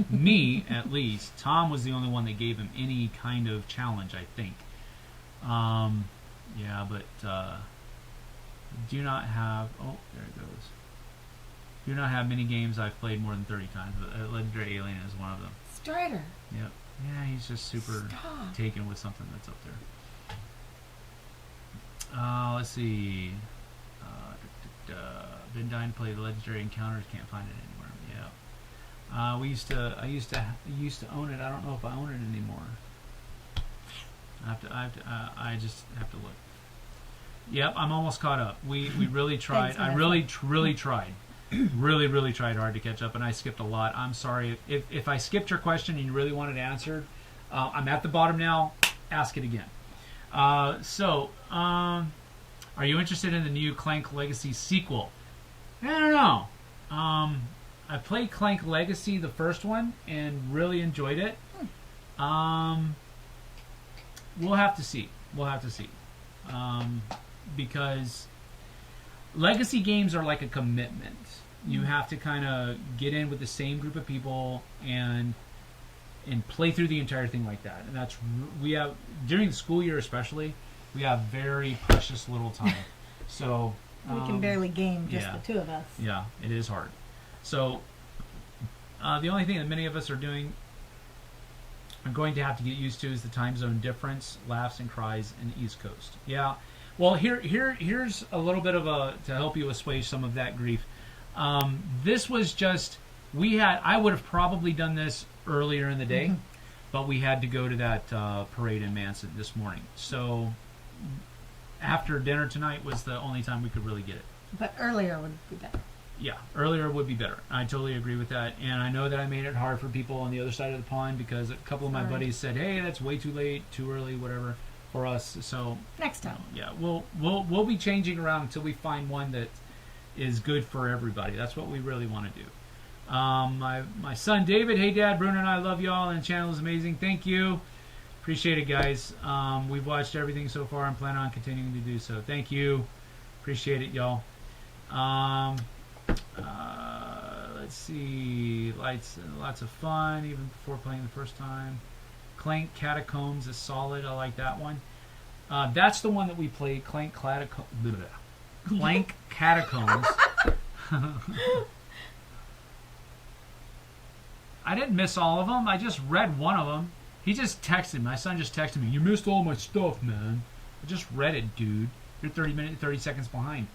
me, at least. Tom was the only one that gave him any kind of challenge, I think. Do not have. Oh, there it goes. Do not have many games I've played more than 30 times, but Legendary Alien is one of them. Strider. Yep. Yeah, he's just super taken with something that's up there. Let's see. Been dying to play the Legendary Encounters. Can't find it anywhere. Yeah. I used to own it. I don't know if I own it anymore. I just have to look. Yep, I'm almost caught up. We really tried. I really tried. Really tried hard to catch up, and I skipped a lot. I'm sorry if I skipped your question and you really wanted it answered. I'm at the bottom now. Ask it again. Are you interested in the new Clank Legacy sequel? I don't know. I played Clank Legacy, the first one, and really enjoyed it. We'll have to see. Because legacy games are like a commitment. You have to kind of get in with the same group of people and play through the entire thing like that. And we have during the school year especially, we have very precious little time. So we can barely game just the two of us. Yeah, it is hard. So the only thing that many of us are going to have to get used to is the time zone difference, laughs and cries in the East Coast. Yeah. Well, here's a little bit of to help you assuage some of that grief. This was just I would have probably done this earlier in the day, but we had to go to that parade in Manson this morning. So after dinner tonight was the only time we could really get it. But earlier would be better. Yeah, earlier would be better. I totally agree with that. And I know that I made it hard for people on the other side of the pond because a couple of my buddies said, "Hey, that's way too late, too early, whatever." For us, so next time, we'll be changing around until we find one that is good for everybody. That's what we really want to do. My son David, hey Dad, Bruno and I love y'all, and the channel is amazing. Thank you, appreciate it, guys. We've watched everything so far and plan on continuing to do so. Thank you, appreciate it, y'all. Let's see, lots of fun even before playing the first time. Clank Catacombs is solid. I like that one. That's the one that we played, Clank Catacombs. I didn't miss all of them. I just read one of them. He just texted me. My son just texted me. You missed all my stuff, man. I just read it, dude. You're 30 seconds behind.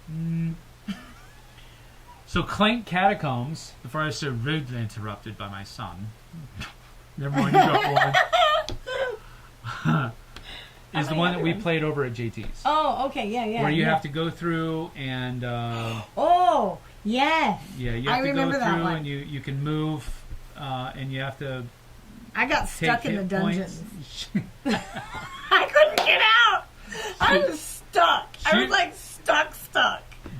So Clank Catacombs, before I was so rudely interrupted by my son. Never mind, you got one. Is the one that we played over at JT's. Oh, okay, yeah. Where you have to go through and... oh, yes. Yeah, you have to go through and you can move, and you have to... I got stuck in the dungeon. I couldn't get out. I was stuck. I was like stuck.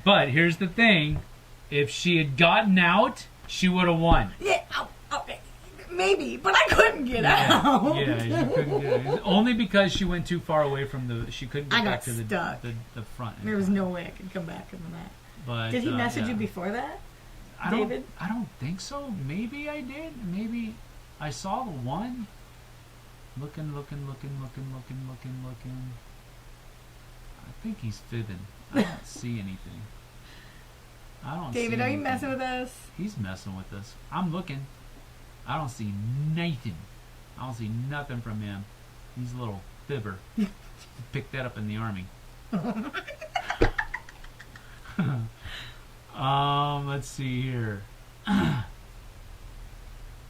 But here's the thing. If she had gotten out, she would have won. Yeah, maybe, but I couldn't get out. Yeah, you couldn't get out. Only because she went too far away from she couldn't get back to the front. There was no way I could come back from that. But, did he message you before that, David? I don't think so. Maybe I did. Maybe I saw the one. Looking. I think he's fibbing. I don't see anything. David, are you messing with us? He's messing with us. I'm looking. I don't see nothing. I don't see nothing from him. He's a little fibber. Picked that up in the army. Let's see here.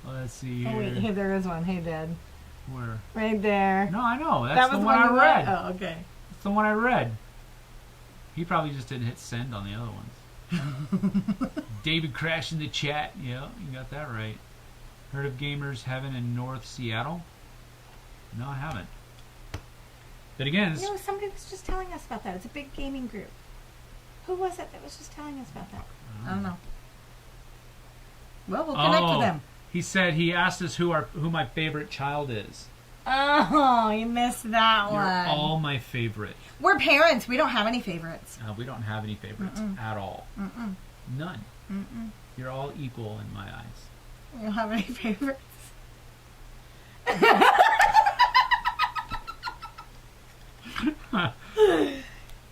Let's see here. Oh wait, hey, there is one. Hey, Dad. Where? Right there. No, I know. That's the one I read. Oh, okay. That's the one I read. He probably just didn't hit send on the other ones. David crashed in the chat. Yeah, you got that right. Heard of Gamers Heaven in North Seattle? No, I haven't. But again, somebody was just telling us about that. It's a big gaming group. Who was it that was just telling us about that? I don't know. Well, we'll connect with them. He said he asked us who my favorite child is. Oh, you missed that one. You're all my favorite. We're parents. We don't have any favorites. We don't have any favorites at all. None. You're all equal in my eyes. We don't have any favorites.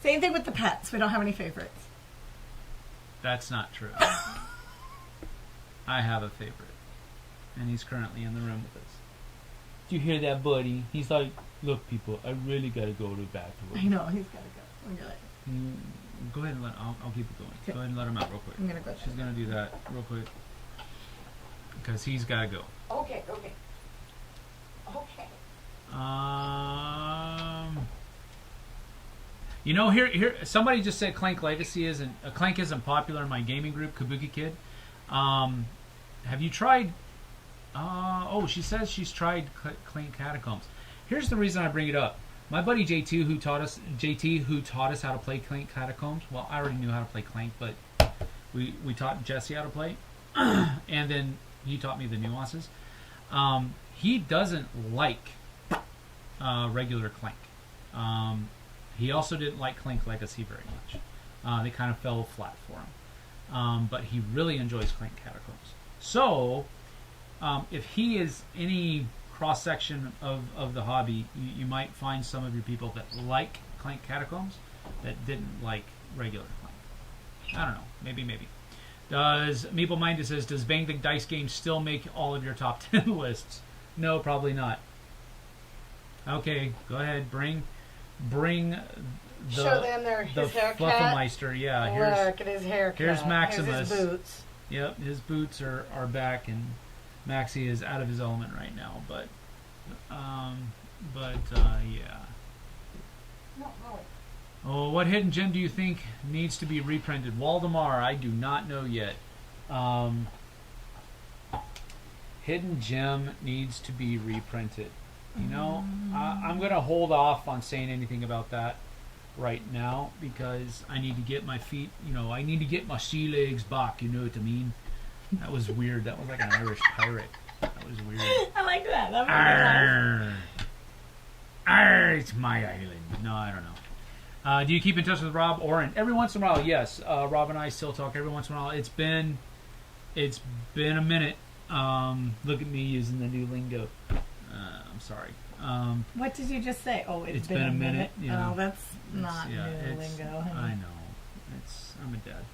Same thing with the pets. We don't have any favorites. That's not true. I have a favorite. And he's currently in the room with us. Do you hear that, buddy? He's like, look, people, I really got to go to the bathroom. I know, he's got to go. Go ahead and I'll keep it going. Okay. Go ahead and let him out real quick. I'm going to go. She's going to do that real quick. Because he's got to go. Okay. You know, here somebody just said Clank isn't popular in my gaming group, Kabuki Kid. Have you tried? She says she's tried Clank Catacombs. Here's the reason I bring it up. My buddy JT, who taught us how to play Clank Catacombs. Well, I already knew how to play Clank, but we taught Jesse how to play, and then he taught me the nuances. He doesn't like regular Clank. He also didn't like Clank Legacy very much. They kind of fell flat for him. But he really enjoys Clank Catacombs. So, if he is any cross-section of the hobby, you might find some of your people that like Clank Catacombs that didn't like regular Clank. I don't know. Maybe. Does Meeple Minded says, does Bang the Dice game still make all of your top 10 lists? No, probably not. Okay, go ahead. Bring show them his haircut. Fluffameister. Yeah, look at his haircut. Here's Maximus. Here's his boots. Yep, his boots are back, and Maxie is out of his element right now. But yeah. No, really. Oh, what hidden gem do you think needs to be reprinted? Waldemar, I do not know yet. Hidden gem needs to be reprinted. You know, I'm going to hold off on saying anything about that right now because I need to get my feet, I need to get my sea legs back, you know what I mean? That was weird. That was like an Irish pirate. That was weird. I like that. That was Arr, Arr, it's my island. No, I don't know. Do you keep in touch with Rob Oren? Every once in a while, yes. Rob and I still talk every once in a while. It's been a minute. Look at me using the new lingo. I'm sorry. What did you just say? Oh, it's been a minute. Oh, that's not new lingo. Honey. I know. I'm a dad.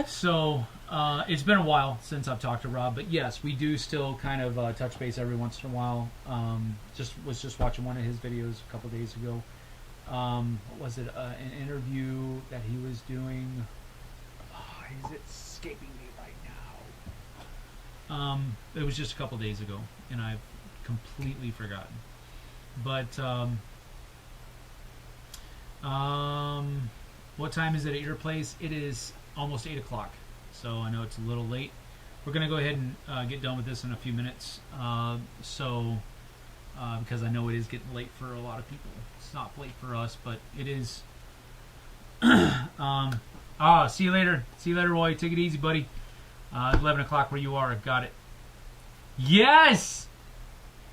So it's been a while since I've talked to Rob, but yes, we do still kind of touch base every once in a while. Was just watching one of his videos a couple days ago. What was it? An interview that he was doing. Oh, is it escaping me right now? It was just a couple days ago, and I've completely forgotten. But what time is it at your place? It is almost 8 o'clock, so I know it's a little late. We're going to go ahead and get done with this in a few minutes. Because I know it is getting late for a lot of people. It's not late for us, but it is. See you later. See you later, Roy. Take it easy, buddy. 11 o'clock where you are. Got it. Yes!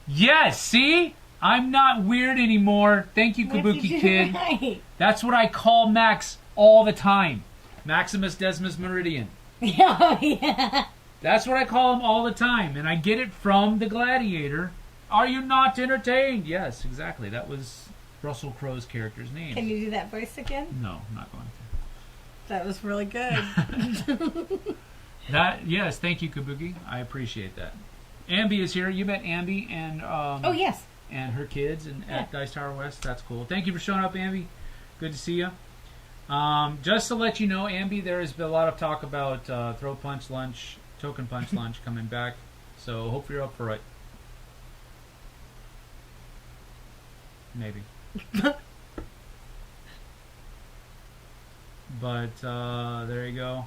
Yes, see? I'm not weird anymore. Thank you, Kabuki Kid. Right? That's what I call Max all the time. Maximus Decimus Meridian. Yeah. That's what I call him all the time. And I get it from the Gladiator. Are you not entertained? Yes, exactly. That was Russell Crowe's character's name. Can you do that voice again? No, I'm not going to. That was really good. Yes, thank you, Kabuki. I appreciate that. Ambi is here. You met Ambi and oh yes, and her kids at Dice Tower West. That's cool. Thank you for showing up, Ambi. Good to see you. Just to let you know, Ambi, there has been a lot of talk about Throw Punch Lunch, Token Punch Lunch coming back. So hope you're up for it. Maybe. But there you go.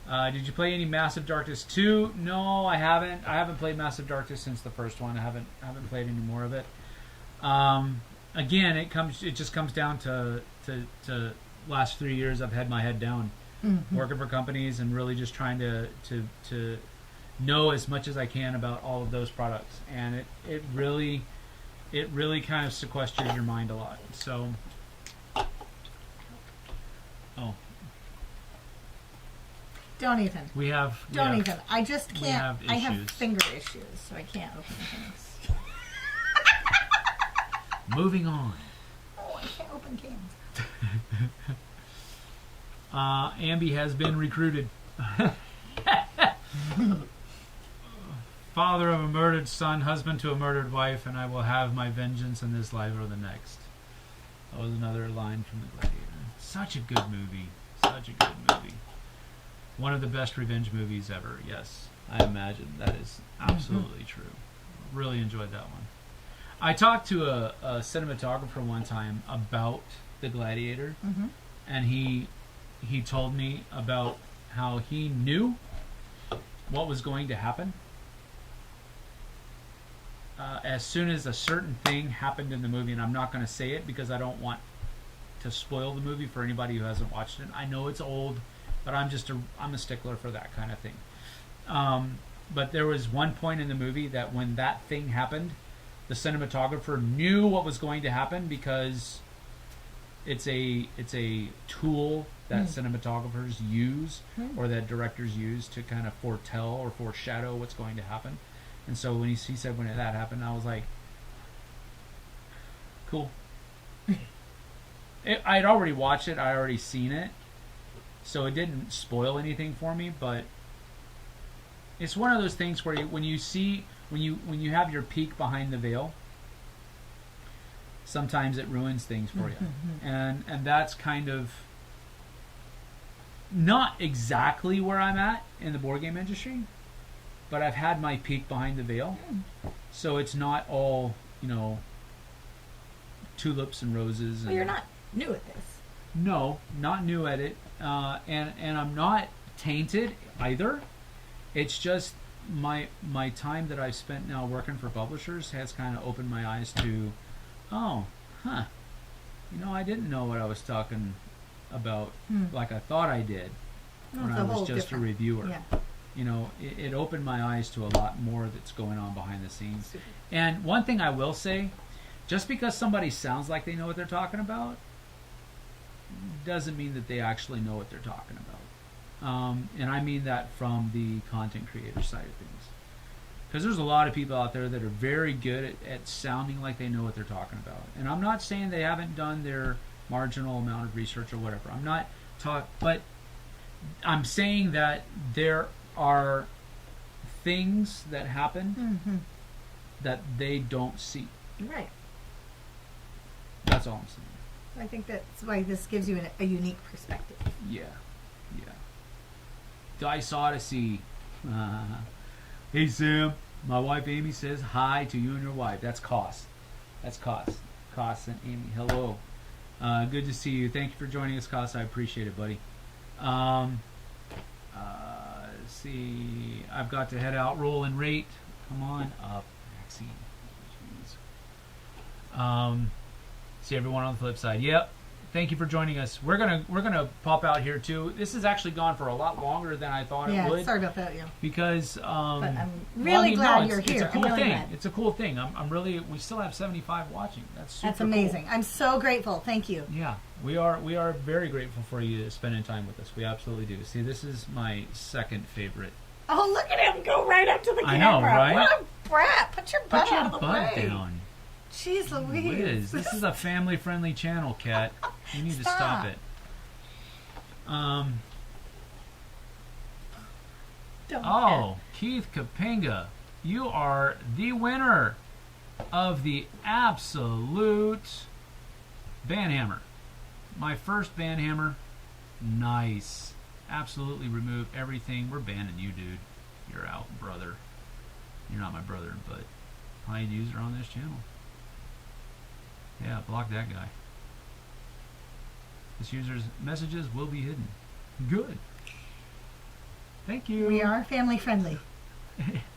Did you play any Massive Darkness 2? No, I haven't. I haven't played Massive Darkness since the first one. I haven't played any more of it. Again, it just comes down to last 3 years I've had my head down, working for companies and really just trying to know as much as I can about all of those products, and it really kind of sequesters your mind a lot. So, don't even. Don't even. I just can't. I have finger issues, so I can't open things. Moving on. Oh, I can't open cans. Ambi has been recruited. Father of a murdered son, husband to a murdered wife, and I will have my vengeance in this life or the next. That was another line from The Gladiator. Such a good movie. Such a good movie. One of the best revenge movies ever, yes. I imagine. That is absolutely true. Really enjoyed that one. I talked to a cinematographer one time about The Gladiator, and he told me about how he knew what was going to happen. As soon as a certain thing happened in the movie, and I'm not going to say it because I don't want to spoil the movie for anybody who hasn't watched it. I know it's old, but I'm a stickler for that kind of thing. But there was one point in the movie that when that thing happened, the cinematographer knew what was going to happen because it's a tool that cinematographers use or that directors use to kind of foretell or foreshadow what's going to happen. And so when he said when that happened, I was like, cool. I'd already watched it. I'd already seen it. So it didn't spoil anything for me, but it's one of those things where when you have your peek behind the veil, sometimes it ruins things for you. And that's kind of not exactly where I'm at in the board game industry, but I've had my peek behind the veil. So it's not all, tulips and roses. Well, you're not new at this. No, not new at it. And I'm not tainted either. It's just my time that I've spent now working for publishers has kind of opened my eyes to, I didn't know what I was talking about like I thought I did when I was just a reviewer. Yeah. It opened my eyes to a lot more that's going on behind the scenes. And one thing I will say, just because somebody sounds like they know what they're talking about doesn't mean that they actually know what they're talking about. And I mean that from the content creator side of things. Because there's a lot of people out there that are very good at sounding like they know what they're talking about. And I'm not saying they haven't done their marginal amount of research or whatever. I'm not but I'm saying that there are things that happen that they don't see. Right. That's all I'm saying. I think that's why this gives you a unique perspective. Yeah. Dice Odyssey. Hey Sam, my wife Amy says hi to you and your wife. That's Cost. Cost and Amy. Hello. Good to see you. Thank you for joining us, Cost. I appreciate it, buddy. Let's see. I've got to head out. Roll and rate. Come on up, Maxine. Jeez. See everyone on the flip side. Yep. Thank you for joining us. We're gonna pop out here too. This has actually gone for a lot longer than I thought it would. Yeah, sorry about that. Yeah. Because but I'm really glad you're here. It's a cool really thing. glad. It's a cool thing. I'm really. We still have 75 watching. That's amazing. Cool. I'm so grateful. Thank you. Yeah, we are very grateful for you spending time with us. We absolutely do. See, this is my second favorite. Oh, look at him go right up to the camera. I know, right? What a brat. Put your butt out of the way. Down. Jeez Louise. Liz, this is a family-friendly channel, Kat. You need to stop it. Keith Kapinga, you are the winner of the absolute Banhammer. My first Banhammer. Nice. Absolutely remove everything. We're banning you, dude. You're out, brother. You're not my brother, but high user on this channel. Yeah, block that guy. This user's messages will be hidden. Good. Thank you. We are family friendly.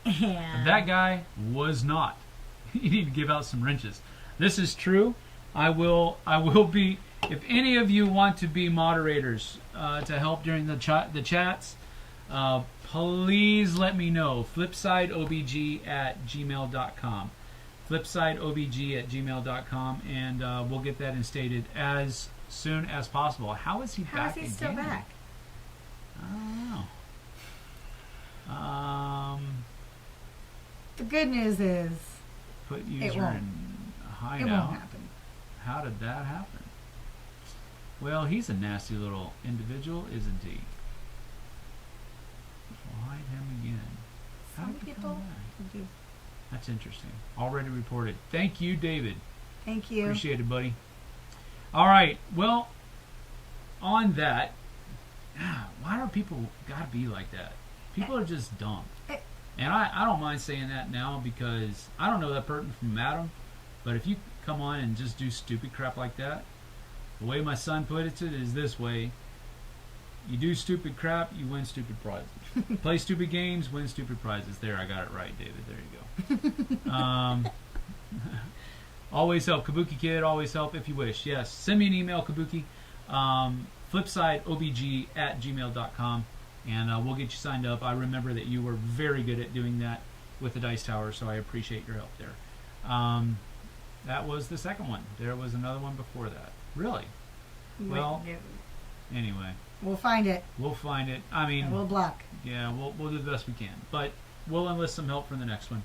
That guy was not. You need to give out some wrenches. This is true. I will be. If any of you want to be moderators to help during the chats, please let me know. Flipsideobg@gmail.com. Flipsideobg@gmail.com, and we'll get that instated as soon as possible. How is he back again? How is he still back? I don't know. The good news is Put user in hideout. It won't happen. How did that happen? Well, he's a nasty little individual, isn't he? We'll hide him again. Some people do. That's interesting. Already reported. Thank you, David. Thank you. Appreciate it, buddy. All right. Well, on that, why are people got to be like that? People are just dumb. And I don't mind saying that now because I don't know that person from Adam, but if you come on and just do stupid crap like that, the way my son put it is this way. You do stupid crap, you win stupid prizes. Play stupid games, win stupid prizes. There, I got it right, David. There you go. Always help. Kabuki Kid, always help if you wish. Yes, send me an email, Kabuki. Flipsideobg@gmail.com, and we'll get you signed up. I remember that you were very good at doing that with the Dice Tower, so I appreciate your help there. That was the second one. There was another one before that. Really? Well, anyway. We'll find it. We'll find it. I mean, and we'll block. Yeah, we'll do the best we can. But we'll enlist some help for the next one.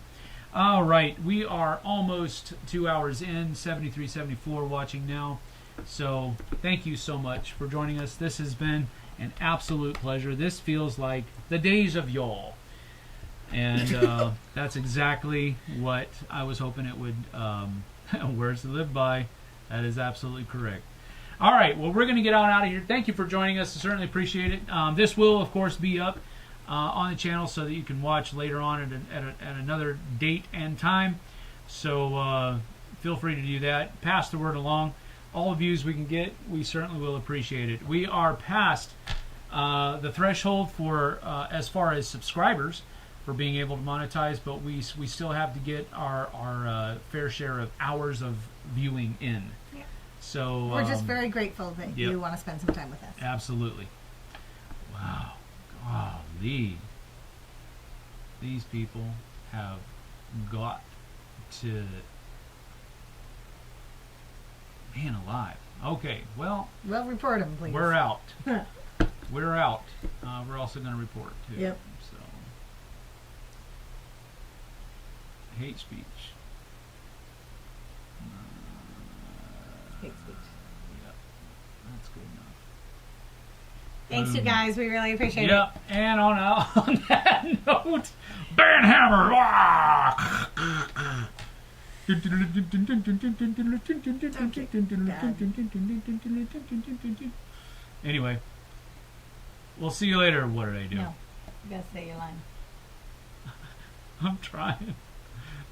All right. We are almost 2 hours in, 73, 74 watching now. So thank you so much for joining us. This has been an absolute pleasure. This feels like the days of yore. And that's exactly what I was hoping it would, words to live by. That is absolutely correct. All right, well, we're going to get on out of here. Thank you for joining us. I certainly appreciate it. This will, of course, be up on the channel so that you can watch later on at another date and time. So feel free to do that. Pass the word along. All views we can get, we certainly will appreciate it. We are past the threshold for as far as subscribers for being able to monetize, but we still have to get our fair share of hours of viewing in. Yeah. So we're just very grateful that you want to spend some time with us. Absolutely. Wow. Golly. These people have got to... Man alive. Okay, well... Well, report them, please. We're out. We're out. We're also going to report, too. Yep. Hate speech. Hate speech. Yep. That's good enough. Thanks, you guys. We really appreciate it. Yep. And on that note, Banhammer. Anyway, we'll see you later. What did I do? No, you gotta say your line. I'm trying.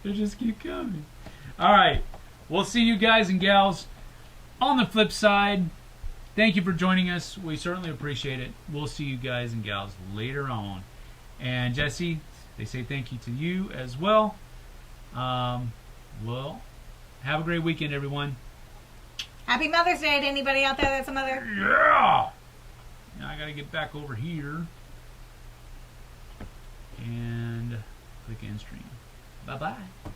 They just keep coming. All right. We'll see you guys and gals on the flip side. Thank you for joining us. We certainly appreciate it. We'll see you guys and gals later on. And Jesse, they say thank you to you as well. Well, have a great weekend, everyone. Happy Mother's Day to anybody out there that's a mother. Yeah! Now I gotta get back over here and click end stream. Bye-bye.